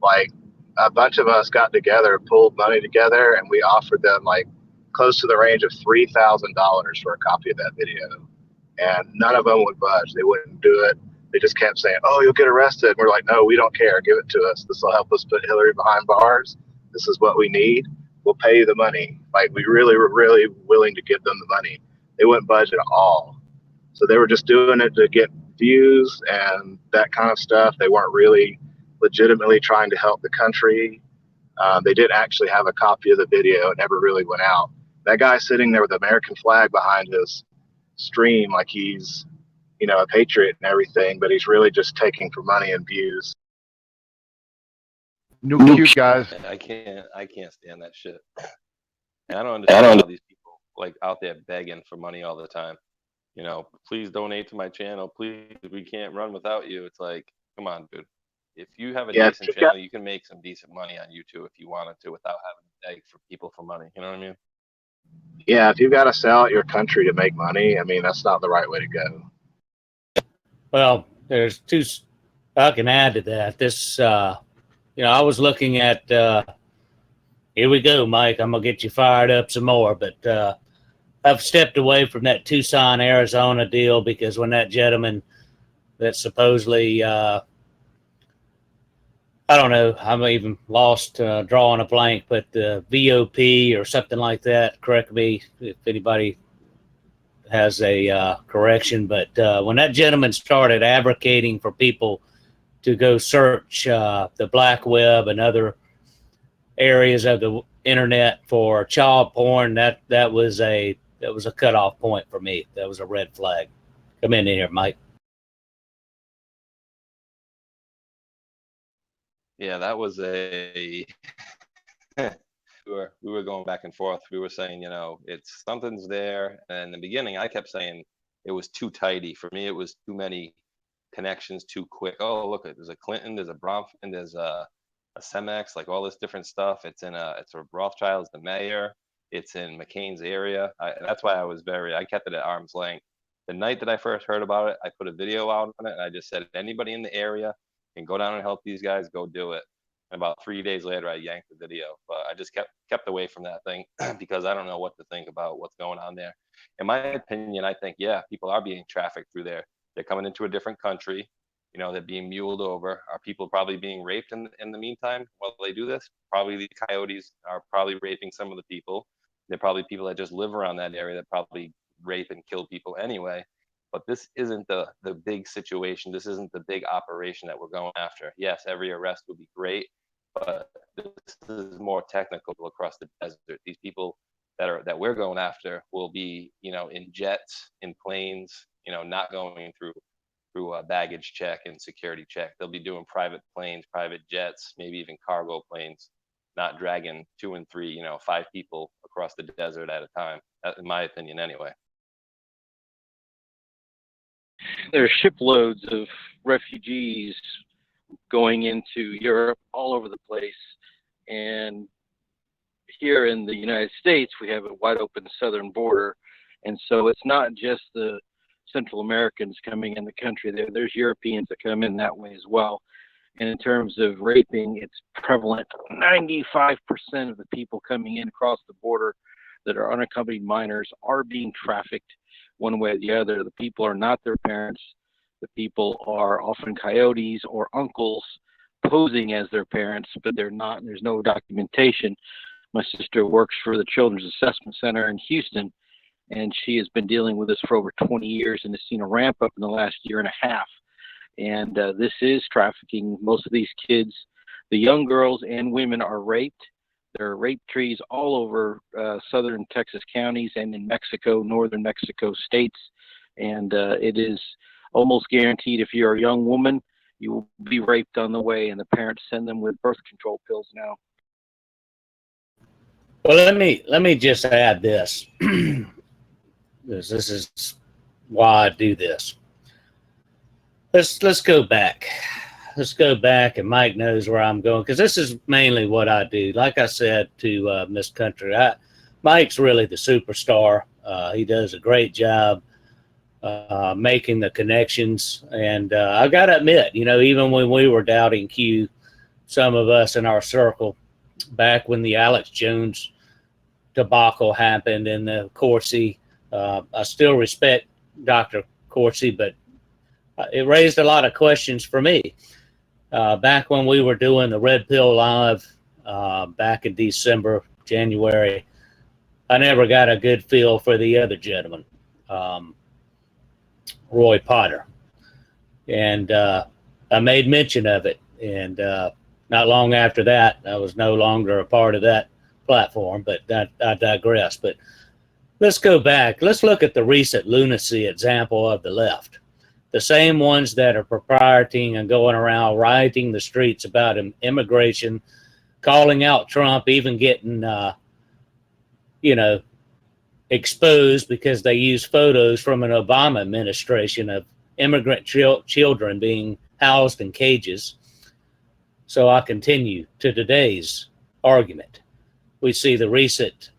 like a bunch of us got together, pulled money together, and we offered them like close to the range of $3,000 for a copy of that video. And none of them would budge. They wouldn't do it. They just kept saying, "Oh, you'll get arrested." And we're like, "No, we don't care. Give it to us. This will help us put Hillary behind bars. This is what we need. We'll pay you the money." Like, we really were really willing to give them the money. They wouldn't budge at all. So they were just doing it to get views and that kind of stuff. They weren't really legitimately trying to help the country. They did actually have a copy of the video. It never really went out. That guy sitting there with the American flag behind his stream, like he's, a patriot and everything, but he's really just taking for money and views. New Q guys. I can't stand that shit. And I don't understand how these people like out there begging for money all the time. Please donate to my channel. Please, we can't run without you. It's like, come on, dude. If you have a decent channel, you can make some decent money on YouTube if you wanted to without having to beg for people for money. You know what I mean? Yeah, if you've got to sell out your country to make money, that's not the right way to go. Well, there's two. I can add to that. This, I was looking at. Here we go, Mike. I'm gonna get you fired up some more, but I've stepped away from that Tucson, Arizona deal because when that gentleman that supposedly, I don't know, I'm even lost drawing a blank, but the VOP or something like that. Correct me if anybody has a correction, but when that gentleman started advocating for people to go search the black web and other areas of the internet for child porn, that was a cutoff point for me. That was a red flag. Come in here, Mike. Yeah, that was a we were going back and forth. We were saying, it's something's there. And in the beginning, I kept saying it was too tidy. For me, it was too many connections too quick. Oh, look, there's a Clinton, there's a Bronfman, there's a Cemex, like all this different stuff. It's a Rothschild's the mayor. It's in McCain's area. That's why I kept it at arm's length. The night that I first heard about it, I put a video out on it, and I just said, anybody in the area can go down and help these guys, go do it. And about 3 days later, I yanked the video. But I just kept away from that thing because I don't know what to think about what's going on there. In my opinion, I think, people are being trafficked through there. They're coming into a different country. They're being muled over. Are people probably being raped in the meantime while they do this? Probably the coyotes are probably raping some of the people. They're probably people that just live around that area that probably rape and kill people anyway. But this isn't the big situation. This isn't the big operation that we're going after. Yes, every arrest would be great, but this is more technical across the desert. These people that we're going after will be, in jets, in planes, not going through a baggage check and security check. They'll be doing private planes, private jets, maybe even cargo planes, not dragging 2 and 3, 5 people across the desert at a time, in my opinion anyway. There are shiploads of refugees going into Europe all over the place. And here in the United States, we have a wide open southern border. And so it's not just the Central Americans coming in the country. There's Europeans that come in that way as well. And in terms of raping, it's prevalent. 95% of the people coming in across the border that are unaccompanied minors are being trafficked one way or the other. The people are not their parents. The people are often coyotes or uncles posing as their parents, but they're not, and there's no documentation. My sister works for the Children's Assessment Center in Houston, and she has been dealing with this for over 20 years and has seen a ramp up in the last year and a half. And this is trafficking. Most of these kids, the young girls and women, are raped. There are rape trees all over southern Texas counties and in Mexico, northern Mexico states. And it is almost guaranteed if you're a young woman, you will be raped on the way, and the parents send them with birth control pills now. Well, let me just add this. This is why I do this. Let's go back. Let's go back, and Mike knows where I'm going, because this is mainly what I do. Like I said to Miss Country, Mike's really the superstar. He does a great job making the connections, and I got to admit, you know, even when we were doubting Q, some of us in our circle, back when the Alex Jones debacle happened and the Corsi, I still respect Dr. Corsi, but it raised a lot of questions for me. Back when we were doing the Red Pill Live back in December, January, I never got a good feel for the other gentleman, Roy Potter. And I made mention of it. And not long after that, I was no longer a part of that platform, but I digress. But let's go back. Let's look at the recent lunacy example of the left. The same ones that are proprieting and going around rioting the streets about immigration, calling out Trump, even getting, you know, exposed because they use photos from an Obama administration of immigrant children being housed in cages. So I continue to today's argument. We see the recent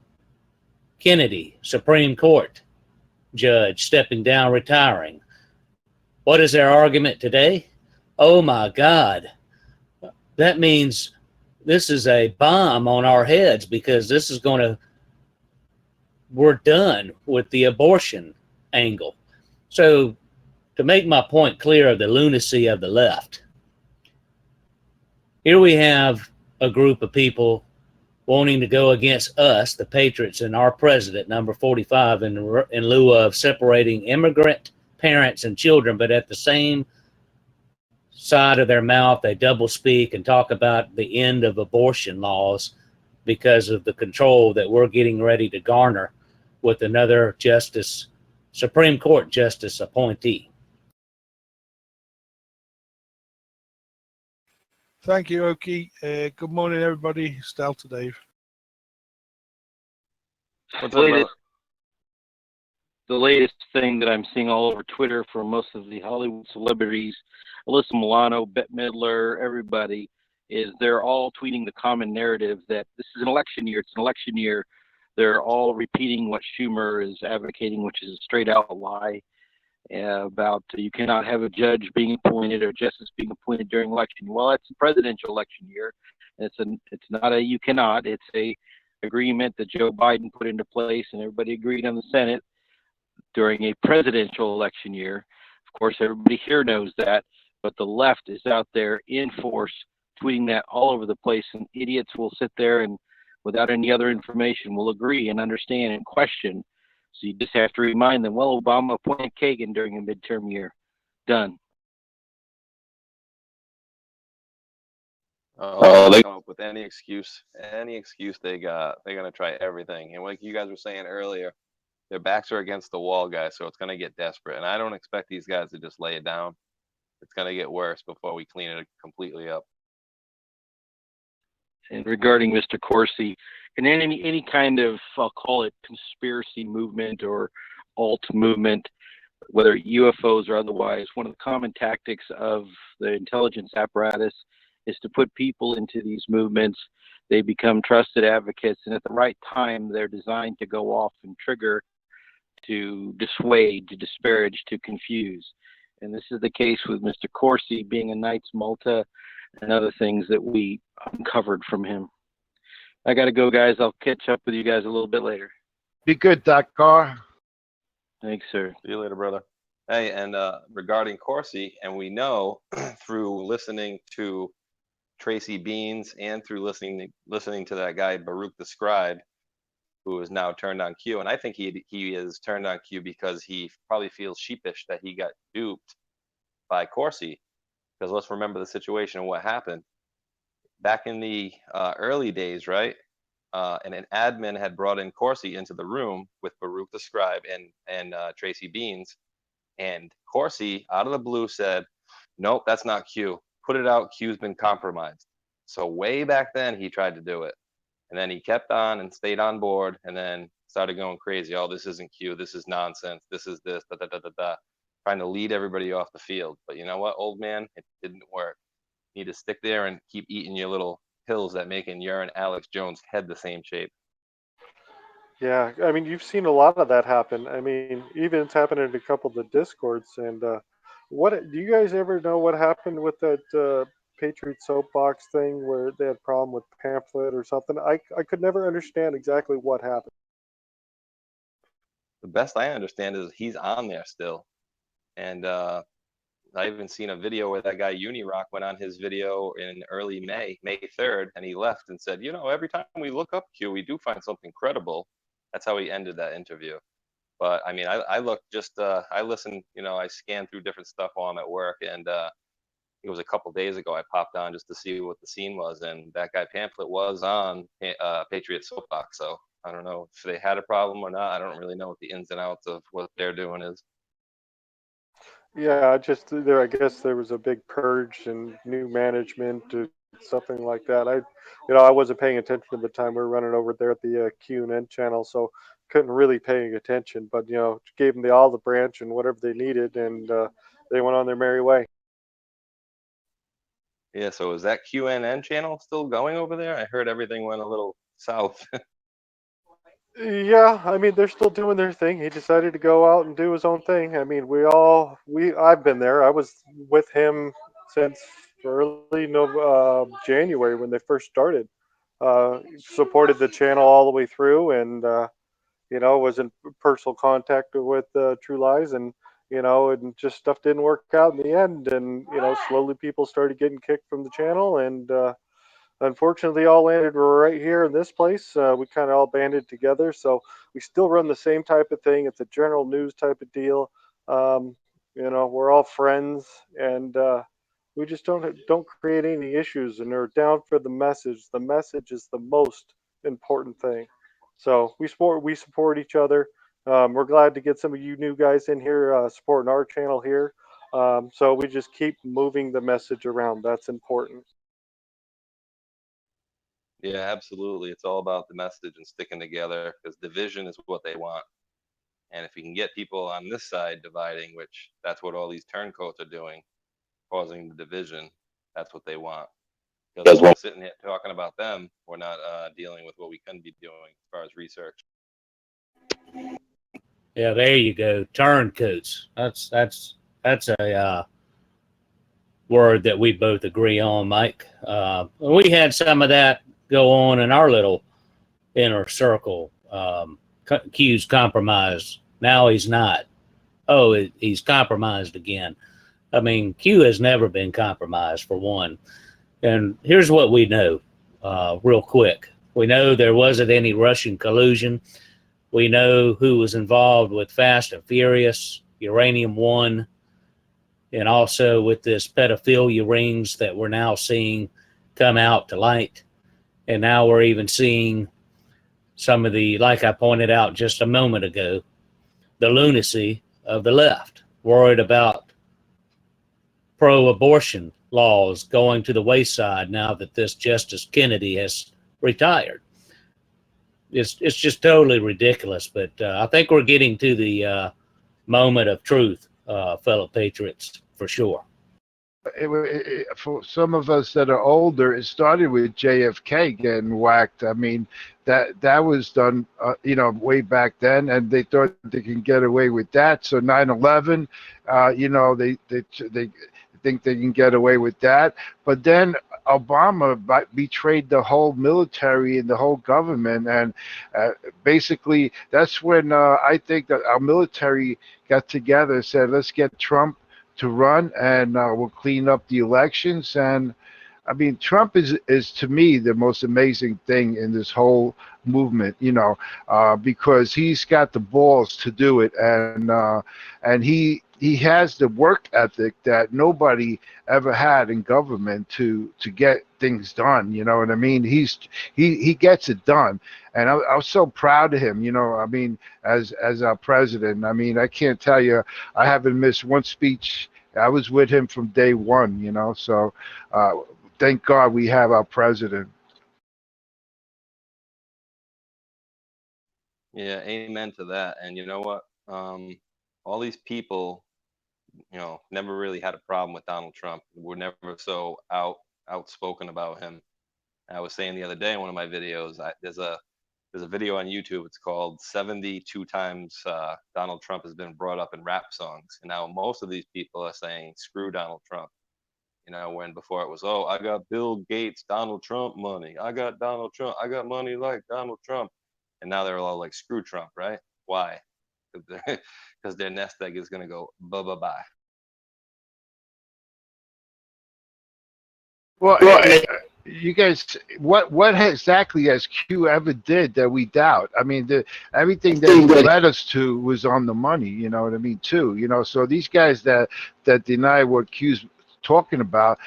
Kennedy Supreme Court judge stepping down, retiring. What is their argument today? Oh my God, that means this is a bomb on our heads, because this is going to, we're done with the abortion angle. So to make my point clear of the lunacy of the left, here we have a group of people wanting to go against us, the patriots, and our president, number 45, in lieu of separating immigrant parents and children, but at the same side of their mouth, they double speak and talk about the end of abortion laws because of the control that we're getting ready to garner with another justice, Supreme Court justice appointee. Thank you, Oki. Good morning, everybody. It's Delta Dave. The latest thing that I'm seeing all over Twitter from most of the Hollywood celebrities, Alyssa Milano, Bette Midler, everybody, is they're all tweeting the common narrative that this is an election year. It's an election year. They're all repeating what Schumer is advocating, which is a straight out lie about you cannot have a judge being appointed or justice being appointed during election. Well, it's a presidential election year. It's not a you cannot. It's a agreement that Joe Biden put into place, and everybody agreed on the Senate during a presidential election year. Of course, everybody here knows that, but the left is out there in force tweeting that all over the place, and idiots will sit there and without any other information will agree and understand and question. So you just have to remind them, well, Obama appointed Kagan during a midterm year. Done. They come up with any excuse they got. They're gonna try everything. And like you guys were saying earlier, their backs are against the wall, guys. So it's gonna get desperate. And I don't expect these guys to just lay it down. It's gonna get worse before we clean it completely up. And regarding Mr. Corsi, and any kind of, I'll call it conspiracy movement or alt movement, whether UFOs or otherwise, one of the common tactics of the intelligence apparatus is to put people into these movements. They become trusted advocates, and at the right time, they're designed to go off and trigger to dissuade, to disparage, to confuse. And this is the case with Mr. Corsi being a Knights Malta and other things that we uncovered from him. I got to go, guys. I'll catch up with you guys a little bit later. Be good, Dakar. Thanks, sir. See you later, brother. Hey, and regarding Corsi, and we know through listening to Tracy Beans and through listening to that guy Baruch the Scribe, who is now turned on Q, and I think he is turned on Q because he probably feels sheepish that he got duped by Corsi. Because let's remember the situation and what happened back in the early days, right? And an admin had brought in Corsi into the room with Baruch the Scribe and Tracy Beans, and Corsi out of the blue said, "Nope, that's not Q. Put it out. Q's been compromised." So way back then he tried to do it, and then he kept on and stayed on board, and then started going crazy. Oh, this isn't Q. This is nonsense. This is this. Da da da da da. Trying to lead everybody off the field. But you know what, old man, it didn't work. You need to stick there and keep eating your little pills that making your and Alex Jones' head the same shape. Yeah, I mean, you've seen a lot of that happen. I mean, even it's happened in a couple of the discords. And what do you guys ever know what happened with that Patriot soapbox thing where they had a problem with pamphlet or something? I could never understand exactly what happened. The best I understand is he's on there still, and I even seen a video where that guy Unirock went on his video in early May 3rd, and he left and said, you know, every time we look up Q, we do find something credible. That's how he ended that interview. But I mean, I looked just, I listened, you know, I scanned through different stuff while I'm at work, and it was a couple days ago I popped on just to see what the scene was, and that guy Pamphlet was on Patriot Soapbox. So I don't know if they had a problem or not. I don't really know what the ins and outs of what they're doing is. Yeah, just there. I guess there was a big purge and new management or something like that. I wasn't paying attention at the time. We were running over there at the Q&N channel, so couldn't really paying attention. But gave them the olive branch and whatever they needed, and they went on their merry way. Yeah, so is that QNN channel still going over there? I heard everything went a little south. Yeah, I mean they're still doing their thing. He decided to go out and do his own thing. I mean, I've been there. I was with him since early January when they first started. Supported the channel all the way through, and was in personal contact with True Lies, and and just stuff didn't work out in the end, and slowly people started getting kicked from the channel, and unfortunately, all landed right here in this place. We kind of all banded together, so we still run the same type of thing. It's a general news type of deal. We're all friends, and we just don't create any issues, and are down for the message. The message is the most important thing. So we support each other. We're glad to get some of you new guys in here supporting our channel here. So we just keep moving the message around. That's important. Yeah, absolutely. It's all about the message and sticking together, because division is what they want. And if you can get people on this side dividing, which that's what all these turncoats are doing, causing the division, that's what they want. Because we're sitting here talking about them, we're not dealing with what we can be doing as far as research. Yeah, there you go. Turncoats. That's a word that we both agree on, Mike. We had some of that go on in our little inner circle. Q's compromised. Now he's not. Oh, he's compromised again. I mean, Q has never been compromised, for one. And here's what we know, real quick. We know there wasn't any Russian collusion. We know who was involved with Fast and Furious, Uranium One, and also with this pedophilia rings that we're now seeing come out to light. And now we're even seeing some of the, like I pointed out just a moment ago, the lunacy of the left, worried about pro-abortion laws going to the wayside now that this Justice Kennedy has retired. It's just totally ridiculous, but I think we're getting to the moment of truth, fellow patriots, for sure. For some of us that are older, it started with JFK getting whacked. I mean, that was done, way back then, and they thought they can get away with that. So 9/11, they think they can get away with that. But then Obama betrayed the whole military and the whole government, and basically that's when I think that our military got together and said, let's get Trump to run, and we'll clean up the elections. And I mean, Trump is to me the most amazing thing in this whole movement, because he's got the balls to do it, and he has the work ethic that nobody ever had in government to get things done. You know what I mean? He gets it done, and I was so proud of him. I mean, as our president. I mean, I can't tell you, I haven't missed one speech. I was with him from day one. So. Thank God we have our president. Yeah, amen to that. And you know what? All these people, never really had a problem with Donald Trump. We're never so outspoken about him. I was saying the other day in one of my videos, there's a video on YouTube. It's called 72 times Donald Trump has been brought up in rap songs. And now most of these people are saying, screw Donald Trump. When before it was, oh, I got Bill Gates, Donald Trump money. I got Donald Trump. I got money like Donald Trump. And now they're all like, screw Trump, right? Why? Because their nest egg is going to go bye-bye-bye. Well, you guys, what exactly has Q ever did that we doubt? I mean, everything that he led us to was on the money. You know what I mean, too. So these guys that deny what Q's talking about,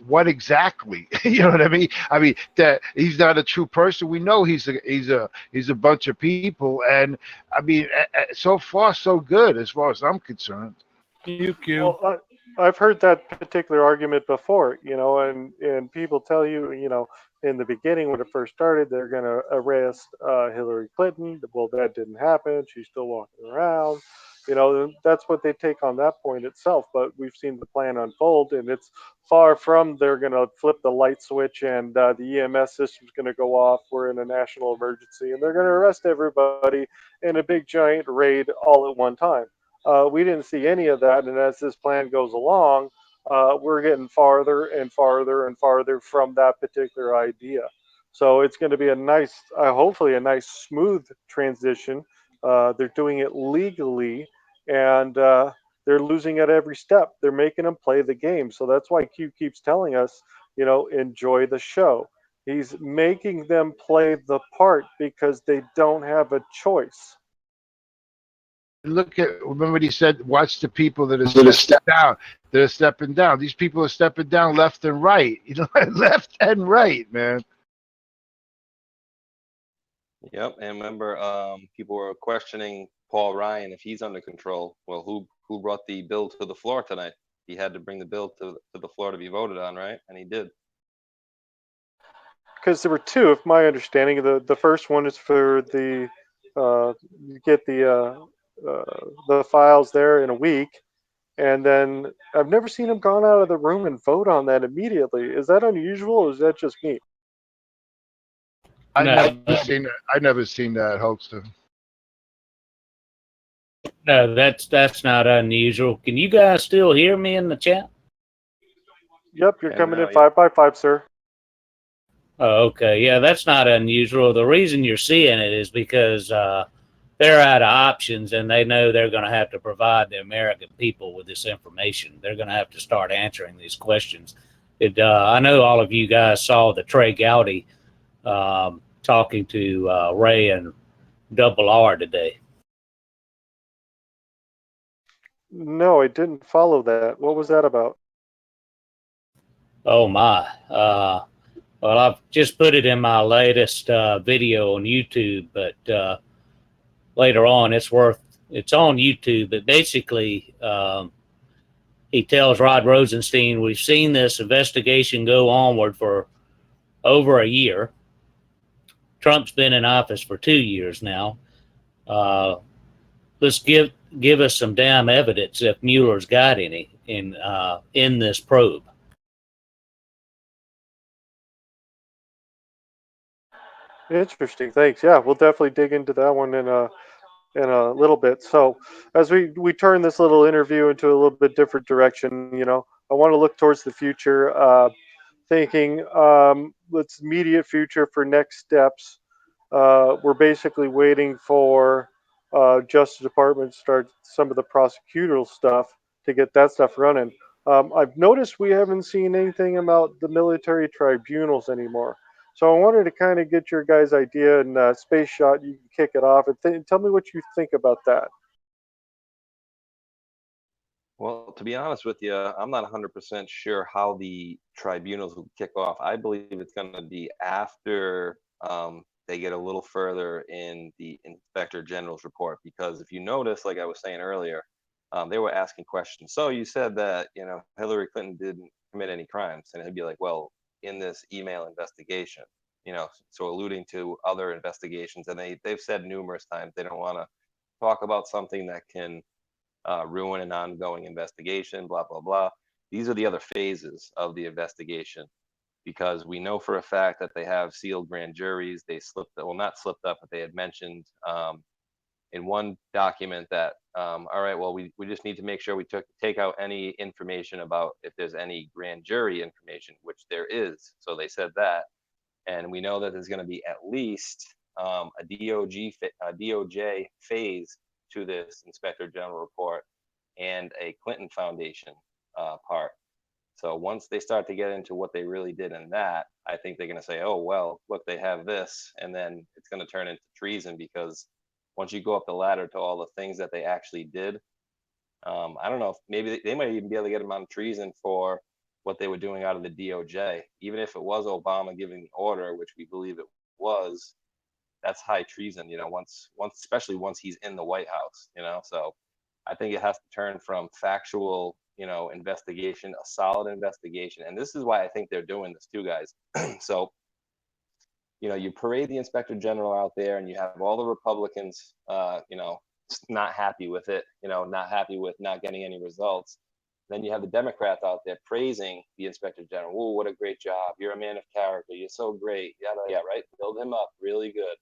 what exactly? You know what I mean? I mean that he's not a true person. We know he's a bunch of people, and I mean, so far so good as far as I'm concerned. Well, I've heard that particular argument before, and people tell you, in the beginning when it first started, they're going to arrest Hillary Clinton. Well, that didn't happen. She's still walking around. That's what they take on that point itself. But we've seen the plan unfold, and it's far from they're going to flip the light switch and the EMS system's going to go off. We're in a national emergency, and they're going to arrest everybody in a big giant raid all at one time. We didn't see any of that, and as this plan goes along, we're getting farther and farther and farther from that particular idea. So it's going to be hopefully a nice, smooth transition. They're doing it legally, and they're losing at every step. They're making them play the game. So that's why Q keeps telling us, enjoy the show. He's making them play the part because they don't have a choice. Remember what he said, watch the people that are stepping down. They're stepping down. These people are stepping down left and right. Left and right, man. Yep, and remember, people were questioning Paul Ryan if he's under control. Well, who brought the bill to the floor tonight? He had to bring the bill to the floor to be voted on, right? And he did. Because there were two, if my understanding. The first one is for get the files there in a week, and then I've never seen him gone out of the room and vote on that immediately. Is that unusual, or is that just me? I never seen that, Hulkster. No, that's not unusual. Can you guys still hear me in the chat? Yep, you're coming in 5x5, sir. Oh, okay. Yeah, that's not unusual. The reason you're seeing it is because they're out of options, and they know they're going to have to provide the American people with this information. They're going to have to start answering these questions. I know all of you guys saw the Trey Gowdy talking to Ray and Double R today. No, I didn't follow that. What was that about? Oh my. Well, I've just put it in my latest video on YouTube, but later on it's on YouTube. But basically, he tells Rod Rosenstein, we've seen this investigation go onward for over a year. Trump's been in office for 2 years now. Let's give us some damn evidence if Mueller's got any in this probe. Interesting. Thanks. Yeah, we'll definitely dig into that one in a little bit. So, as we turn this little interview into a little bit different direction, I want to look towards the future, thinking let's immediate future for next steps. We're basically waiting for Justice Department to start some of the prosecutorial stuff to get that stuff running. I've noticed we haven't seen anything about the military tribunals anymore. So I wanted to kind of get your guys' idea, and Space Shot, you can kick it off and tell me what you think about that. Well, to be honest with you, I'm not 100% sure how the tribunals will kick off. I believe it's going to be after they get a little further in the Inspector General's report. Because if you notice, like I was saying earlier, they were asking questions. So you said that, Hillary Clinton didn't commit any crimes. And he'd be like, well, in this email investigation, so alluding to other investigations. And they've said numerous times they don't want to talk about something that can ruin an ongoing investigation, blah, blah, blah. These are the other phases of the investigation, because we know for a fact that they have sealed grand juries. They not slipped up, but they had mentioned in one document that, all right, well, we just need to make sure we take out any information about if there's any grand jury information, which there is. So they said that. And we know that there's going to be at least a DOJ phase to this Inspector General report and a Clinton Foundation part. So once they start to get into what they really did in that, I think they're going to say, oh, well, look, they have this. And then it's going to turn into treason, because once you go up the ladder to all the things that they actually did, I don't know, if maybe they might even be able to get them on treason for what they were doing out of the DOJ. Even if it was Obama giving the order, which we believe it was, that's high treason, especially once he's in the White House, So I think it has to turn from factual, investigation, a solid investigation. And this is why I think they're doing this too, guys. So, you parade the Inspector General out there and you have all the Republicans, not happy with it, not happy with not getting any results. Then you have the Democrats out there praising the Inspector General. Oh, what a great job. You're a man of character. You're so great. Yeah, right. Build him up really good.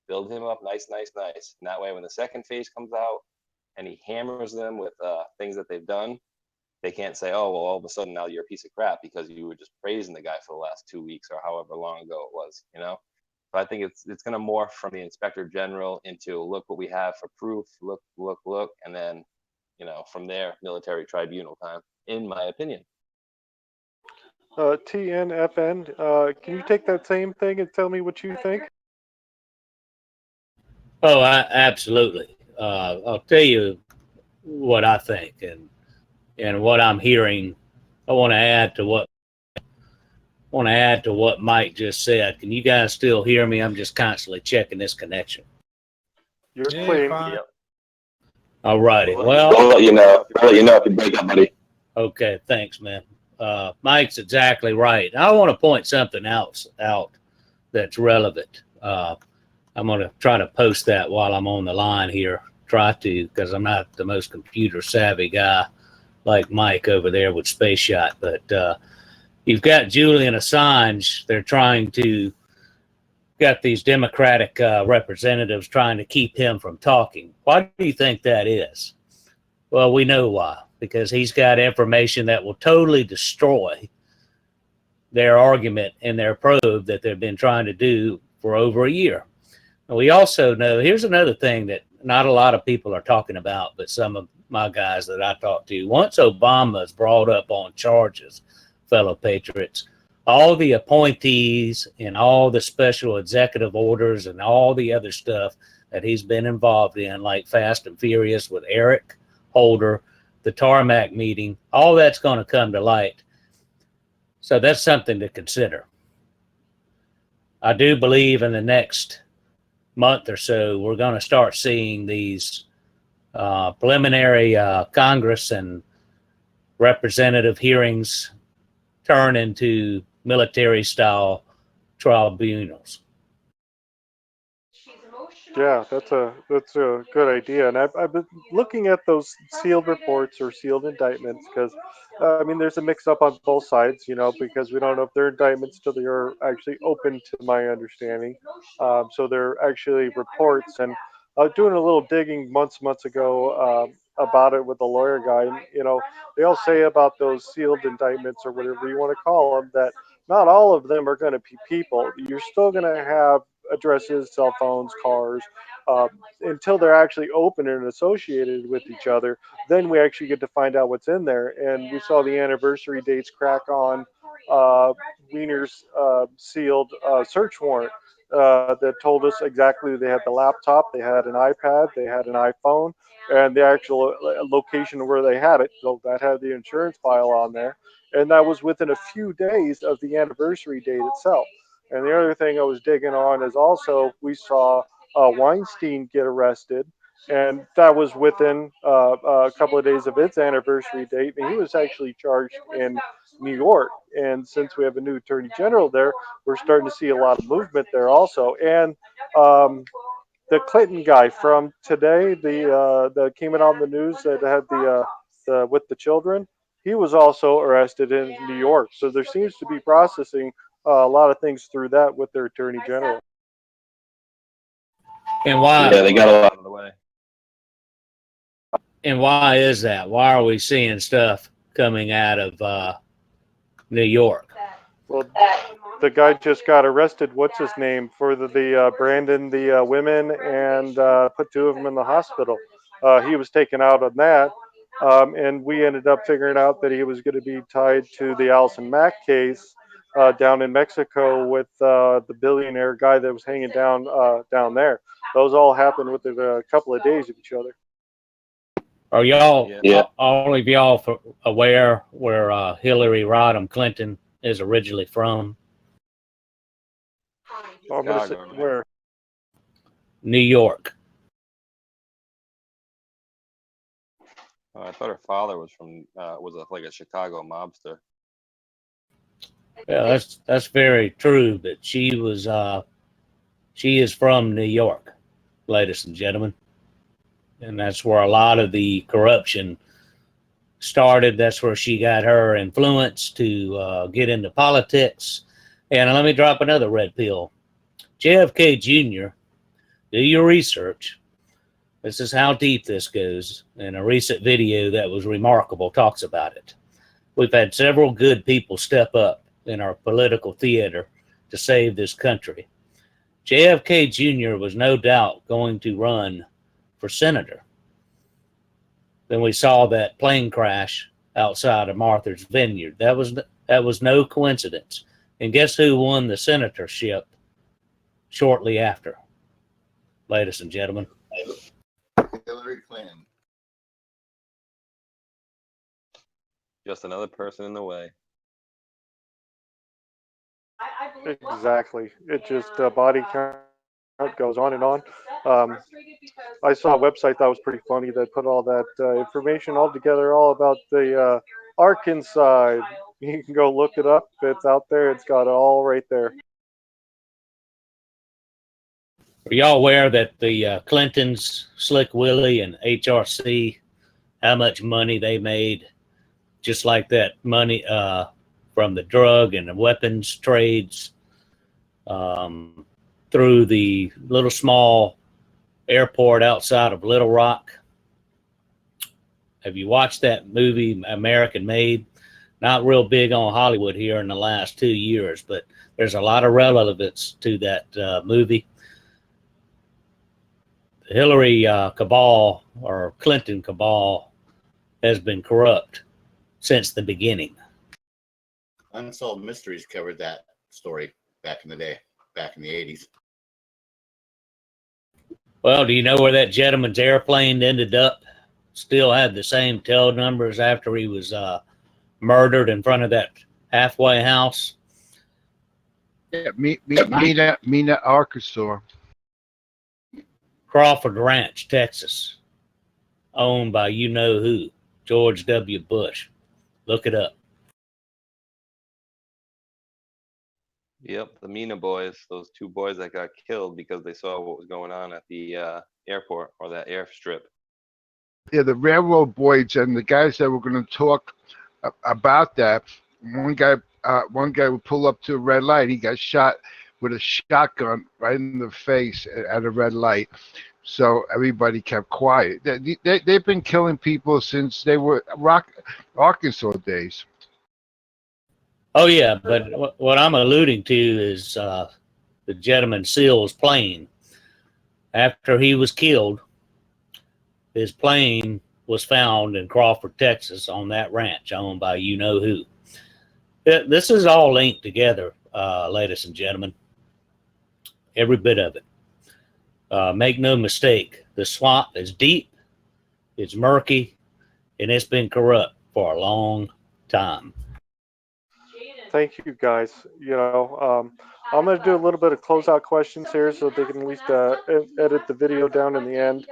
Build him up nice, nice, nice. And that way, when the second phase comes out and he hammers them with things that they've done, they can't say, oh, well, all of a sudden now you're a piece of crap because you were just praising the guy for the last 2 weeks or however long ago it was, So I think it's going to morph from the Inspector General into look what we have for proof, look, and then, from there, military tribunal time, in my opinion. TNFN, can you take that same thing and tell me what you think? Oh, absolutely. I'll tell you what I think and what I'm hearing. I want to add to what Mike just said. Can you guys still hear me? I'm just constantly checking this connection. You're clean. Yep. All righty. Well, I'll let you know. I'll let you know if you break up, buddy. Okay, thanks, man. Mike's exactly right. I want to point something else out that's relevant. I'm going to try to post that while I'm on the line here. Try to, because I'm not the most computer savvy guy like Mike over there with SpaceShot. But you've got Julian Assange. They're trying to got these Democratic representatives trying to keep him from talking. Why do you think that is? Well, we know why. Because he's got information that will totally destroy their argument and their probe that they've been trying to do for over a year. And we also know, here's another thing that not a lot of people are talking about, but some of my guys that I talked to, once Obama is brought up on charges, fellow patriots, all the appointees and all the special executive orders and all the other stuff that he's been involved in, like Fast and Furious with Eric Holder, the tarmac meeting, all that's going to come to light. So that's something to consider. I do believe in the next month or so, we're going to start seeing these preliminary Congress and representative hearings turn into military-style tribunals. Yeah, that's a good idea, and I've been looking at those sealed reports or sealed indictments because I mean there's a mix up on both sides, because we don't know if they're indictments till they're actually open, to my understanding. So they're actually reports, and I was doing a little digging months ago about it with a lawyer guy, and they all say about those sealed indictments or whatever you want to call them that not all of them are going to be people. You're still going to have addresses, cell phones, cars, uh, until they're actually open and associated with each other. Then we actually get to find out what's in there. And we saw the anniversary dates crack on Wiener's sealed search warrant that told us exactly they had the laptop, they had an iPad, they had an iPhone, and the actual location where they had it. So that had the insurance file on there. And that was within a few days of the anniversary date itself. And the other thing I was digging on is also we saw Weinstein get arrested, and that was within a couple of days of its anniversary date. And he was actually charged in New York. And since we have a new attorney general there, we're starting to see a lot of movement there also. And the Clinton guy from today, that came in on the news that had the with the children, he was also arrested in New York. So there seems to be processing a lot of things through that with their attorney general. And why? Yeah, they got a lot out of the way. And why is that? Why are we seeing stuff coming out of New York? Well, the guy just got arrested. What's his name for the Brandon the women and put two of them in the hospital. He was taken out on that, and we ended up figuring out that he was going to be tied to the Allison Mack case down in Mexico with the billionaire guy that was hanging down there. Those all happened within a couple of days of each other. Are y'all, Yeah. all of y'all aware where Hillary Rodham Clinton is originally from? I'm going to say Chicago, right? where. New York. I thought her father was from like a Chicago mobster. Yeah, that's very true. But she is from New York, ladies and gentlemen, and that's where a lot of the corruption started. That's where she got her influence to get into politics. And let me drop another red pill. JFK Jr., do your research. This is how deep this goes. And a recent video that was remarkable talks about it. We've had several good people step up in our political theater to save this country. JFK Jr. was no doubt going to run for senator. Then we saw that plane crash outside of Martha's Vineyard. That was no coincidence. And guess who won the senatorship shortly after, ladies and gentlemen? Hillary Clinton. Just another person in the way. Exactly. It just body count goes on and on. Um, I saw a website that was pretty funny that put all that information all together, all about the Arkansas. You can go look it up. It's out there. It's got it all right there. Are y'all aware that the Clintons, Slick Willie, and HRC, how much money they made, just like that money from the drug and the weapons trades through the little small airport outside of Little Rock? Have you watched that movie, American Made? Not real big on Hollywood here in the last 2 years, but there's a lot of relevance to that movie. The Hillary cabal or Clinton cabal has been corrupt since the beginning. Unsolved Mysteries covered that story back in the day, back in the 80s. Well, do you know where that gentleman's airplane ended up? Still had the same tail numbers after he was murdered in front of that halfway house. Yeah, Mina, Arkansas. Crawford Ranch, Texas, owned by you know who, George W. Bush. Look it up. Yep, the Mina boys, those two boys that got killed because they saw what was going on at the airport or that airstrip. Yeah, the railroad boys and the guys that were going to talk about that. One guy would pull up to a red light. He got shot with a shotgun right in the face at a red light. So everybody kept quiet. They've been killing people since they were Arkansas days. Oh yeah, but what I'm alluding to is the gentleman Seal's plane. After he was killed, his plane was found in Crawford, Texas, on that ranch owned by you know who. This is all linked together, ladies and gentlemen. Every bit of it. Make no mistake, the swamp is deep, it's murky, and it's been corrupt for a long time. Thank you, guys. I'm going to do a little bit of closeout questions here so they can at least edit the video down in the end.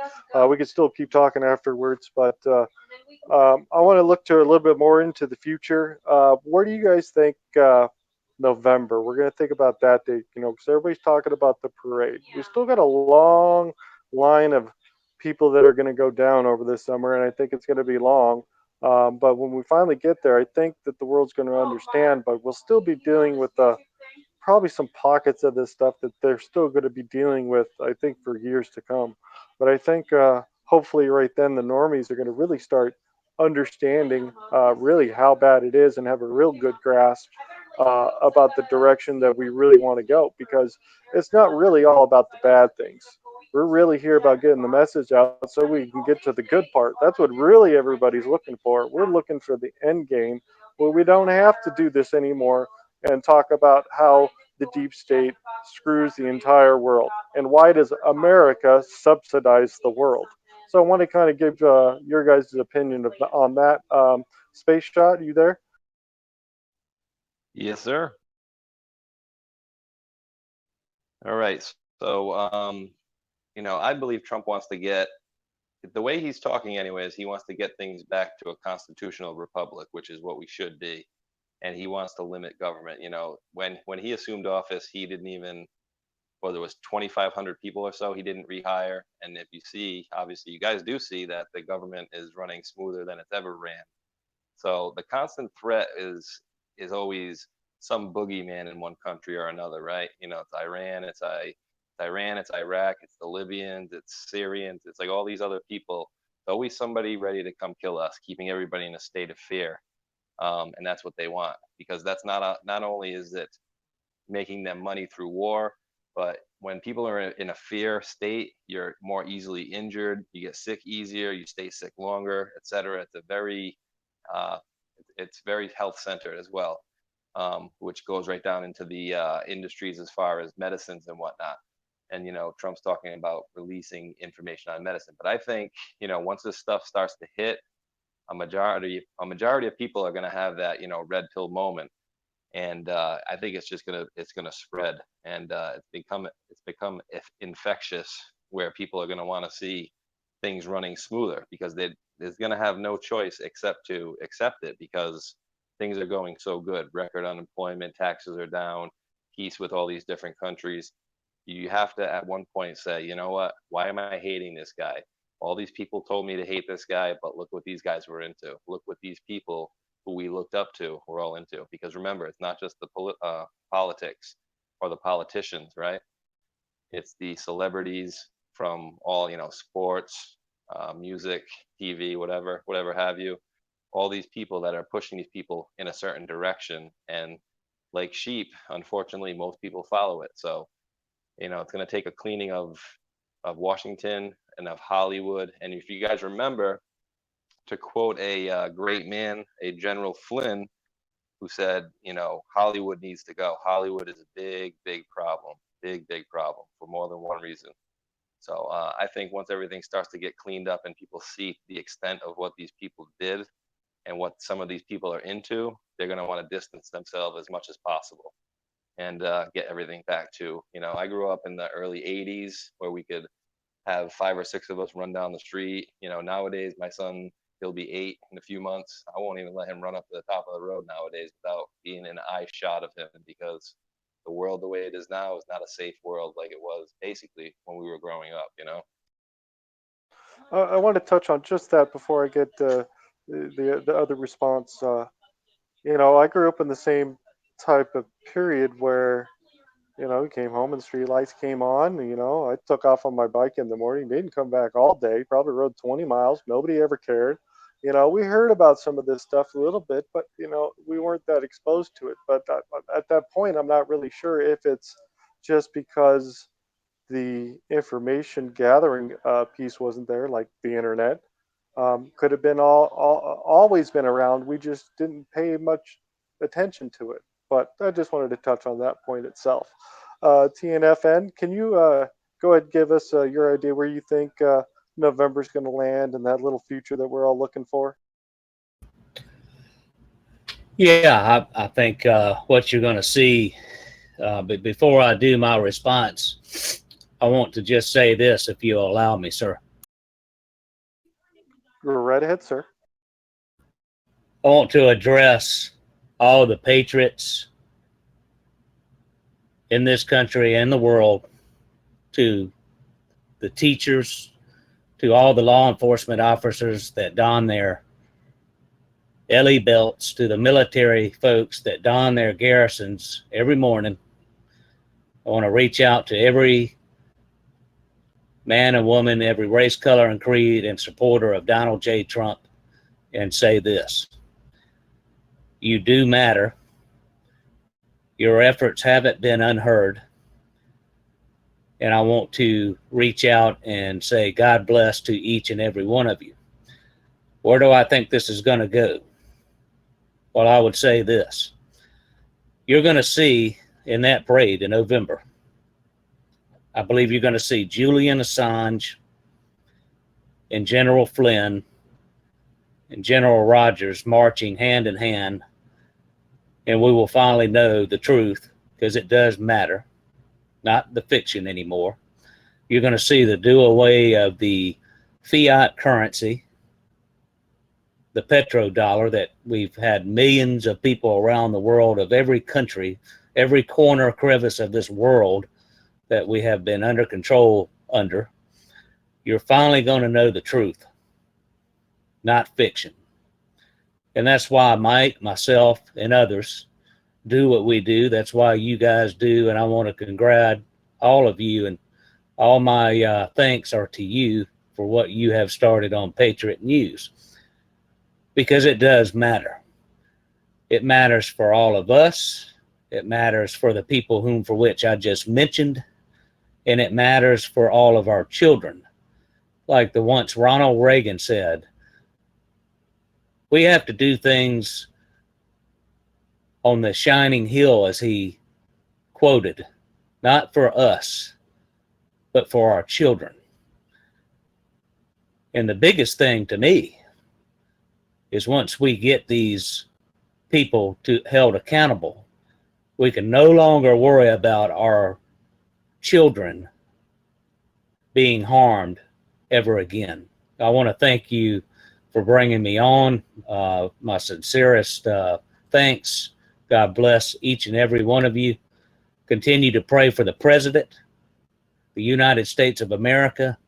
We can still keep talking afterwards, but I want to look to a little bit more into the future. Where do you guys think November? We're going to think about that date, because everybody's talking about the parade. We still got a long line of people that are going to go down over this summer, and I think it's going to be long. But when we finally get there, I think that the world's going to understand, but we'll still be dealing with probably some pockets of this stuff that they're still going to be dealing with, I think, for years to come. But I think hopefully right then the normies are going to really start understanding really how bad it is and have a real good grasp about the direction that we really want to go, because it's not really all about the bad things. We're really here about getting the message out so we can get to the good part. That's what really everybody's looking for. We're looking for the end game where we don't have to do this anymore and talk about how the deep state screws the entire world and why does America subsidize the world. So I want to kind of give your guys' opinion on that. Space Shot, you there? Yes, sir. All right. So, I believe Trump wants to get, the way he's talking anyways, he wants to get things back to a constitutional republic, which is what we should be. And he wants to limit government. When he assumed office, he didn't even, well, there was 2,500 people or so he didn't rehire. And if you see, obviously you guys do see that the government is running smoother than it's ever ran. So the constant threat is always some boogeyman in one country or another, right? It's Iran, it's Iraq, it's the Libyans, it's Syrians, it's like all these other people. There's always somebody ready to come kill us, keeping everybody in a state of fear. And that's what they want, because that's not only is it making them money through war, but when people are in a fear state, you're more easily injured, you get sick easier, you stay sick longer, etc. It's very health centered as well, which goes right down into the industries as far as medicines and whatnot. And Trump's talking about releasing information on medicine, but I think once this stuff starts to hit, a majority of people are going to have that red pill moment, and I think it's gonna spread, and it's become infectious, where people are going to want to see things running smoother, because there's going to have no choice except to accept it, because things are going so good. Record unemployment, taxes are down, peace with all these different countries. You have to at one point say, you know what? Why am I hating this guy? All these people told me to hate this guy, but look what these guys were into. Look what these people who we looked up to were all into. Because remember, it's not just the politics or the politicians, right? It's the celebrities from all, sports, music, TV, whatever have you. All these people that are pushing these people in a certain direction, and like sheep, unfortunately, most people follow it. So, it's going to take a cleaning of Washington and of Hollywood. And if you guys remember, to quote a great man, a General Flynn, who said, Hollywood needs to go. Hollywood is a big, big problem, big problem for more than one reason. So I think once everything starts to get cleaned up and people see the extent of what these people did and what some of these people are into, they're going to want to distance themselves as much as possible and get everything back to, I grew up in the early 80s where we could have 5 or 6 of us run down the street. Nowadays, my son, he'll be 8 in a few months. I won't even let him run up to the top of the road nowadays without being in eye shot of him, because the world the way it is now is not a safe world like it was basically when we were growing up, you know? I want to touch on just that before I get the other response. I grew up in the same type of period where we came home and the street lights came on. I took off on my bike in the morning, didn't come back all day, probably rode 20 miles. Nobody ever cared. We heard about some of this stuff a little bit, but, we weren't that exposed to it. But at that point, I'm not really sure if it's just because the information gathering piece wasn't there, like the internet. Could have been always been around. We just didn't pay much attention to it. But I just wanted to touch on that point itself. TNFN, can you go ahead and give us your idea where you think November's going to land and that little future that we're all looking for? Yeah, I think what you're going to see, but before I do my response, I want to just say this, if you'll allow me, sir. Go right ahead, sir. I want to address all the patriots in this country and the world, to the teachers, to all the law enforcement officers that don their LE belts, to the military folks that don their garrisons every morning. I want to reach out to every man and woman, every race, color, and creed, and supporter of Donald J. Trump and say this: you do matter. Your efforts haven't been unheard. And I want to reach out and say God bless to each and every one of you. Where do I think this is going to go? Well, I would say this. You're going to see in that parade in November, I believe you're going to see Julian Assange and General Flynn and General Rogers marching hand in hand, and we will finally know the truth, because it does matter, not the fiction anymore. You're going to see the do away of the fiat currency, the petrodollar that we've had millions of people around the world of every country, every corner crevice of this world that we have been under control under. You're finally going to know the truth, not fiction. And that's why Mike, myself, and others do what we do. That's why you guys do. And I want to congratulate all of you, and all my thanks are to you for what you have started on Patriot News, because it does matter. It matters for all of us. It matters for the people for which I just mentioned, and it matters for all of our children. Like the once Ronald Reagan said, we have to do things on the shining hill, as he quoted, not for us, but for our children. And the biggest thing to me is once we get these people held accountable, we can no longer worry about our children being harmed ever again. I want to thank you for bringing me on. My sincerest thanks. God bless each and every one of you. Continue to pray for the President, the United States of America.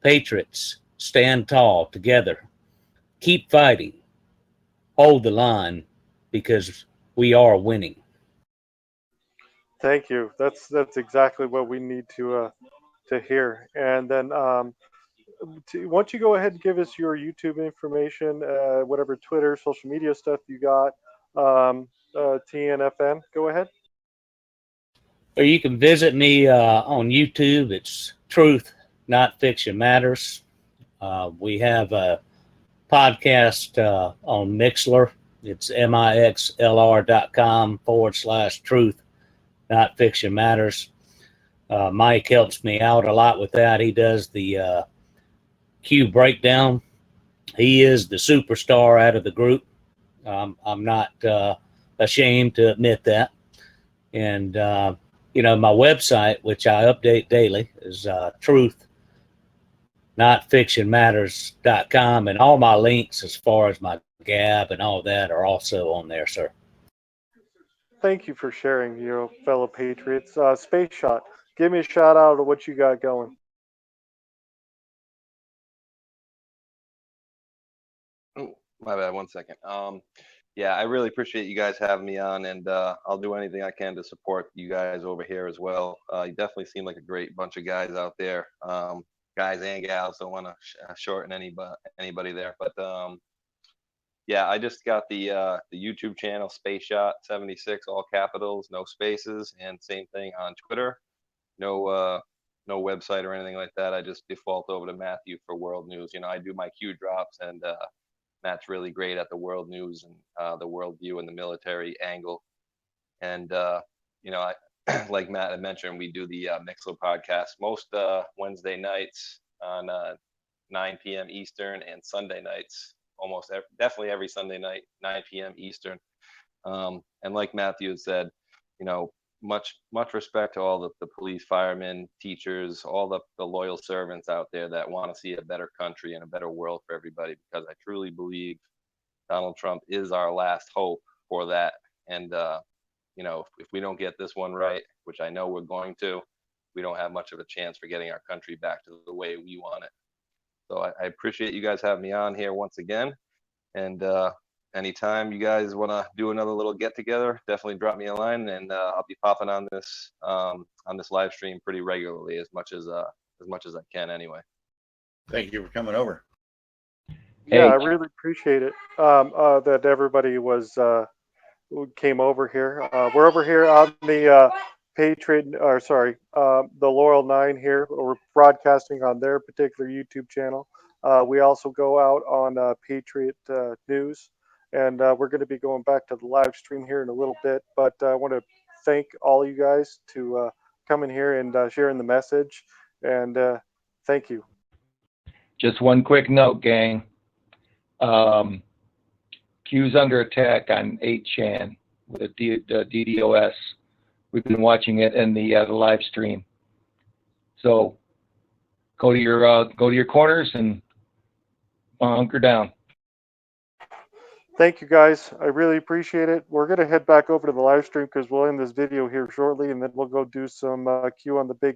Patriots, stand tall together. Keep fighting. Hold the line, because we are winning. Thank you. That's exactly what we need to hear. And then why don't you go ahead and give us your YouTube information, whatever Twitter, social media stuff you got, TNFN. Go ahead. Or you can visit me on YouTube. It's Truth, Not Fiction Matters. We have a podcast on Mixler. It's mixlr.com/Truth, Not Fiction Matters. Mike helps me out a lot with that. He does the Q breakdown. He is the superstar out of the group. I'm not ashamed to admit that. And, my website, which I update daily, is truthnotfictionmatters.com. And all my links as far as my Gab and all that are also on there, sir. thank you for sharing, fellow patriots. Space Shot, give me a shout out of what you got going. Oh, my bad. 1 second. Yeah, I really appreciate you guys having me on, and I'll do anything I can to support you guys over here as well. You definitely seem like a great bunch of guys out there, guys and gals. Don't want to shorten anybody there, but yeah, I just got the YouTube channel SpaceShot76, all capitals, no spaces, and same thing on Twitter. No website or anything like that. I just default over to Matthew for world news. I do my Q drops, and Matt's really great at the world news and the world view and the military angle. And I like Matt had mentioned, we do the Mixler podcast most Wednesday nights on 9 p.m. Eastern, and Sunday nights definitely every Sunday night 9 p.m. Eastern. And like Matthew had said, much respect to all the police, firemen, teachers, all the loyal servants out there that want to see a better country and a better world for everybody, because I truly believe Donald Trump is our last hope for that. And if we don't get this one right, which I know we're going to, we don't have much of a chance for getting our country back to the way we want it. So I appreciate you guys having me on here once again. And anytime you guys want to do another little get together, definitely drop me a line, and I'll be popping on this live stream pretty regularly, as much as I can anyway. Thank you for coming over. Yeah, I really appreciate it that everybody came over here. We're over here on the the Laurel 9 here. We're broadcasting on their particular YouTube channel. We also go out on Patriot News, and we're going to be going back to the live stream here in a little bit. But I want to thank all you guys to coming here and sharing the message, and thank you. Just one quick note, gang. Q's under attack on 8chan with the DDoS. We've been watching it in the live stream. So go to your corners and hunker down. Thank you, guys. I really appreciate it. We're going to head back over to the live stream because we'll end this video here shortly, and then we'll go do some Q on the big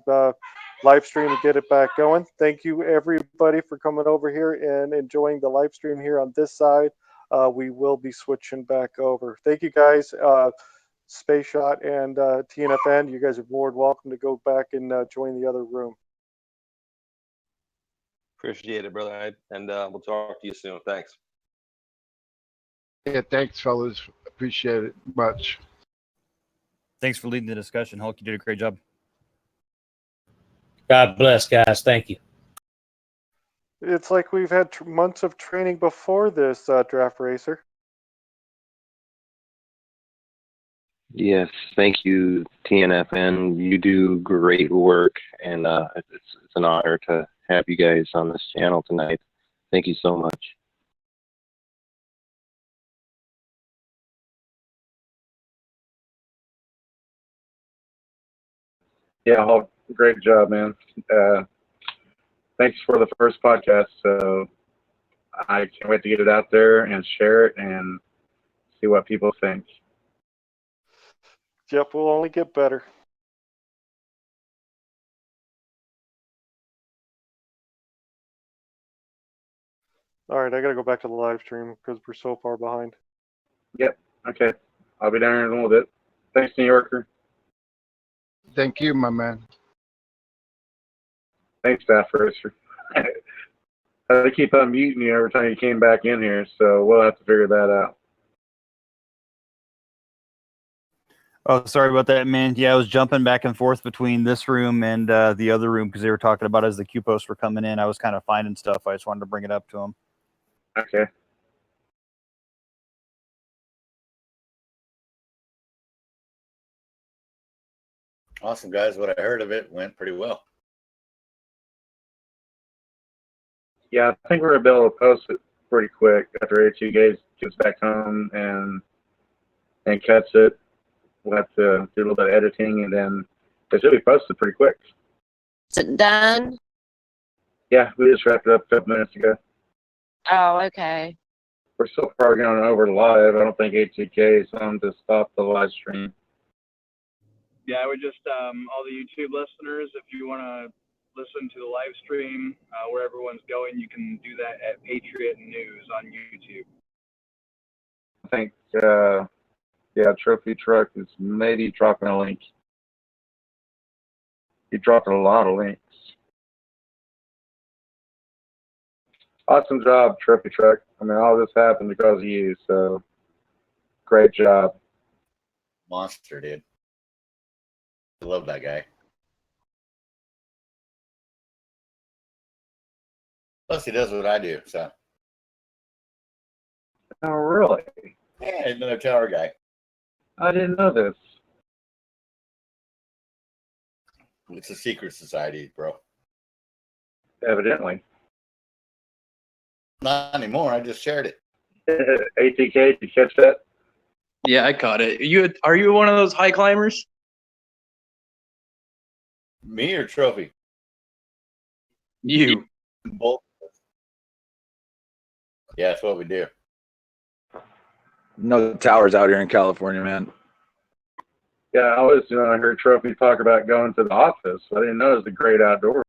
live stream and get it back going. Thank you, everybody, for coming over here and enjoying the live stream here on this side. We will be switching back over. Thank you, guys. Space Shot and TNFN, you guys are more than welcome to go back and join the other room. Appreciate it, brother. And we'll talk to you soon. Thanks. Yeah, thanks, fellas. Appreciate it much. Thanks for leading the discussion, Hulk. You did a great job. God bless, guys. Thank you. It's like we've had months of training before this, Draft Racer. Yes, thank you, TNFN. You do great work, and it's an honor to have you guys on this channel tonight. Thank you so much. Yeah, Hulk, great job, man. Thanks for the first podcast. So I can't wait to get it out there and share it and see what people think. Yep, we'll only get better. All right, I got to go back to the live stream because we're so far behind. Yep, okay. I'll be down here in a little bit. Thanks, New Yorker. Thank you, my man. Thanks, Staff Racer. I had to keep unmuting you every time you came back in here, so we'll have to figure that out. Oh, sorry about that, man. Yeah, I was jumping back and forth between this room and the other room because they were talking about as the Q posts were coming in. I was kind of finding stuff. I just wanted to bring it up to them. Okay. Awesome, guys. What I heard of it went pretty well. Yeah, I think we're going to be able to post it pretty quick after A2 gets back home and cuts it. We'll have to do a little bit of editing, and then it should be posted pretty quick. Is it done? Yeah, we just wrapped it up a couple minutes ago. Oh, okay. We're so far going over live, I don't think A2K is on to stop the live stream. yeah, I would just all the YouTube listeners, if you want to listen to the live stream where everyone's going, you can do that at Patriot News on YouTube. I think, yeah, Trophy Truck is maybe dropping a link. He dropped a lot of links. Awesome job, Trophy Truck. I mean, all this happened because of you, so great job. Monster, dude. I love that guy. Plus, he does what I do, so. Oh, really? Yeah, he's another tower guy. I didn't know this. It's a secret society, bro. Evidently. Not anymore. I just shared it. ATK, did you catch that? Yeah, I caught it. Are you one of those high climbers? Me or Trophy? You. Both. Yeah, that's what we do. No towers out here in California, man. Yeah, I heard Trophy talk about going to the office. I didn't know it was the great outdoors.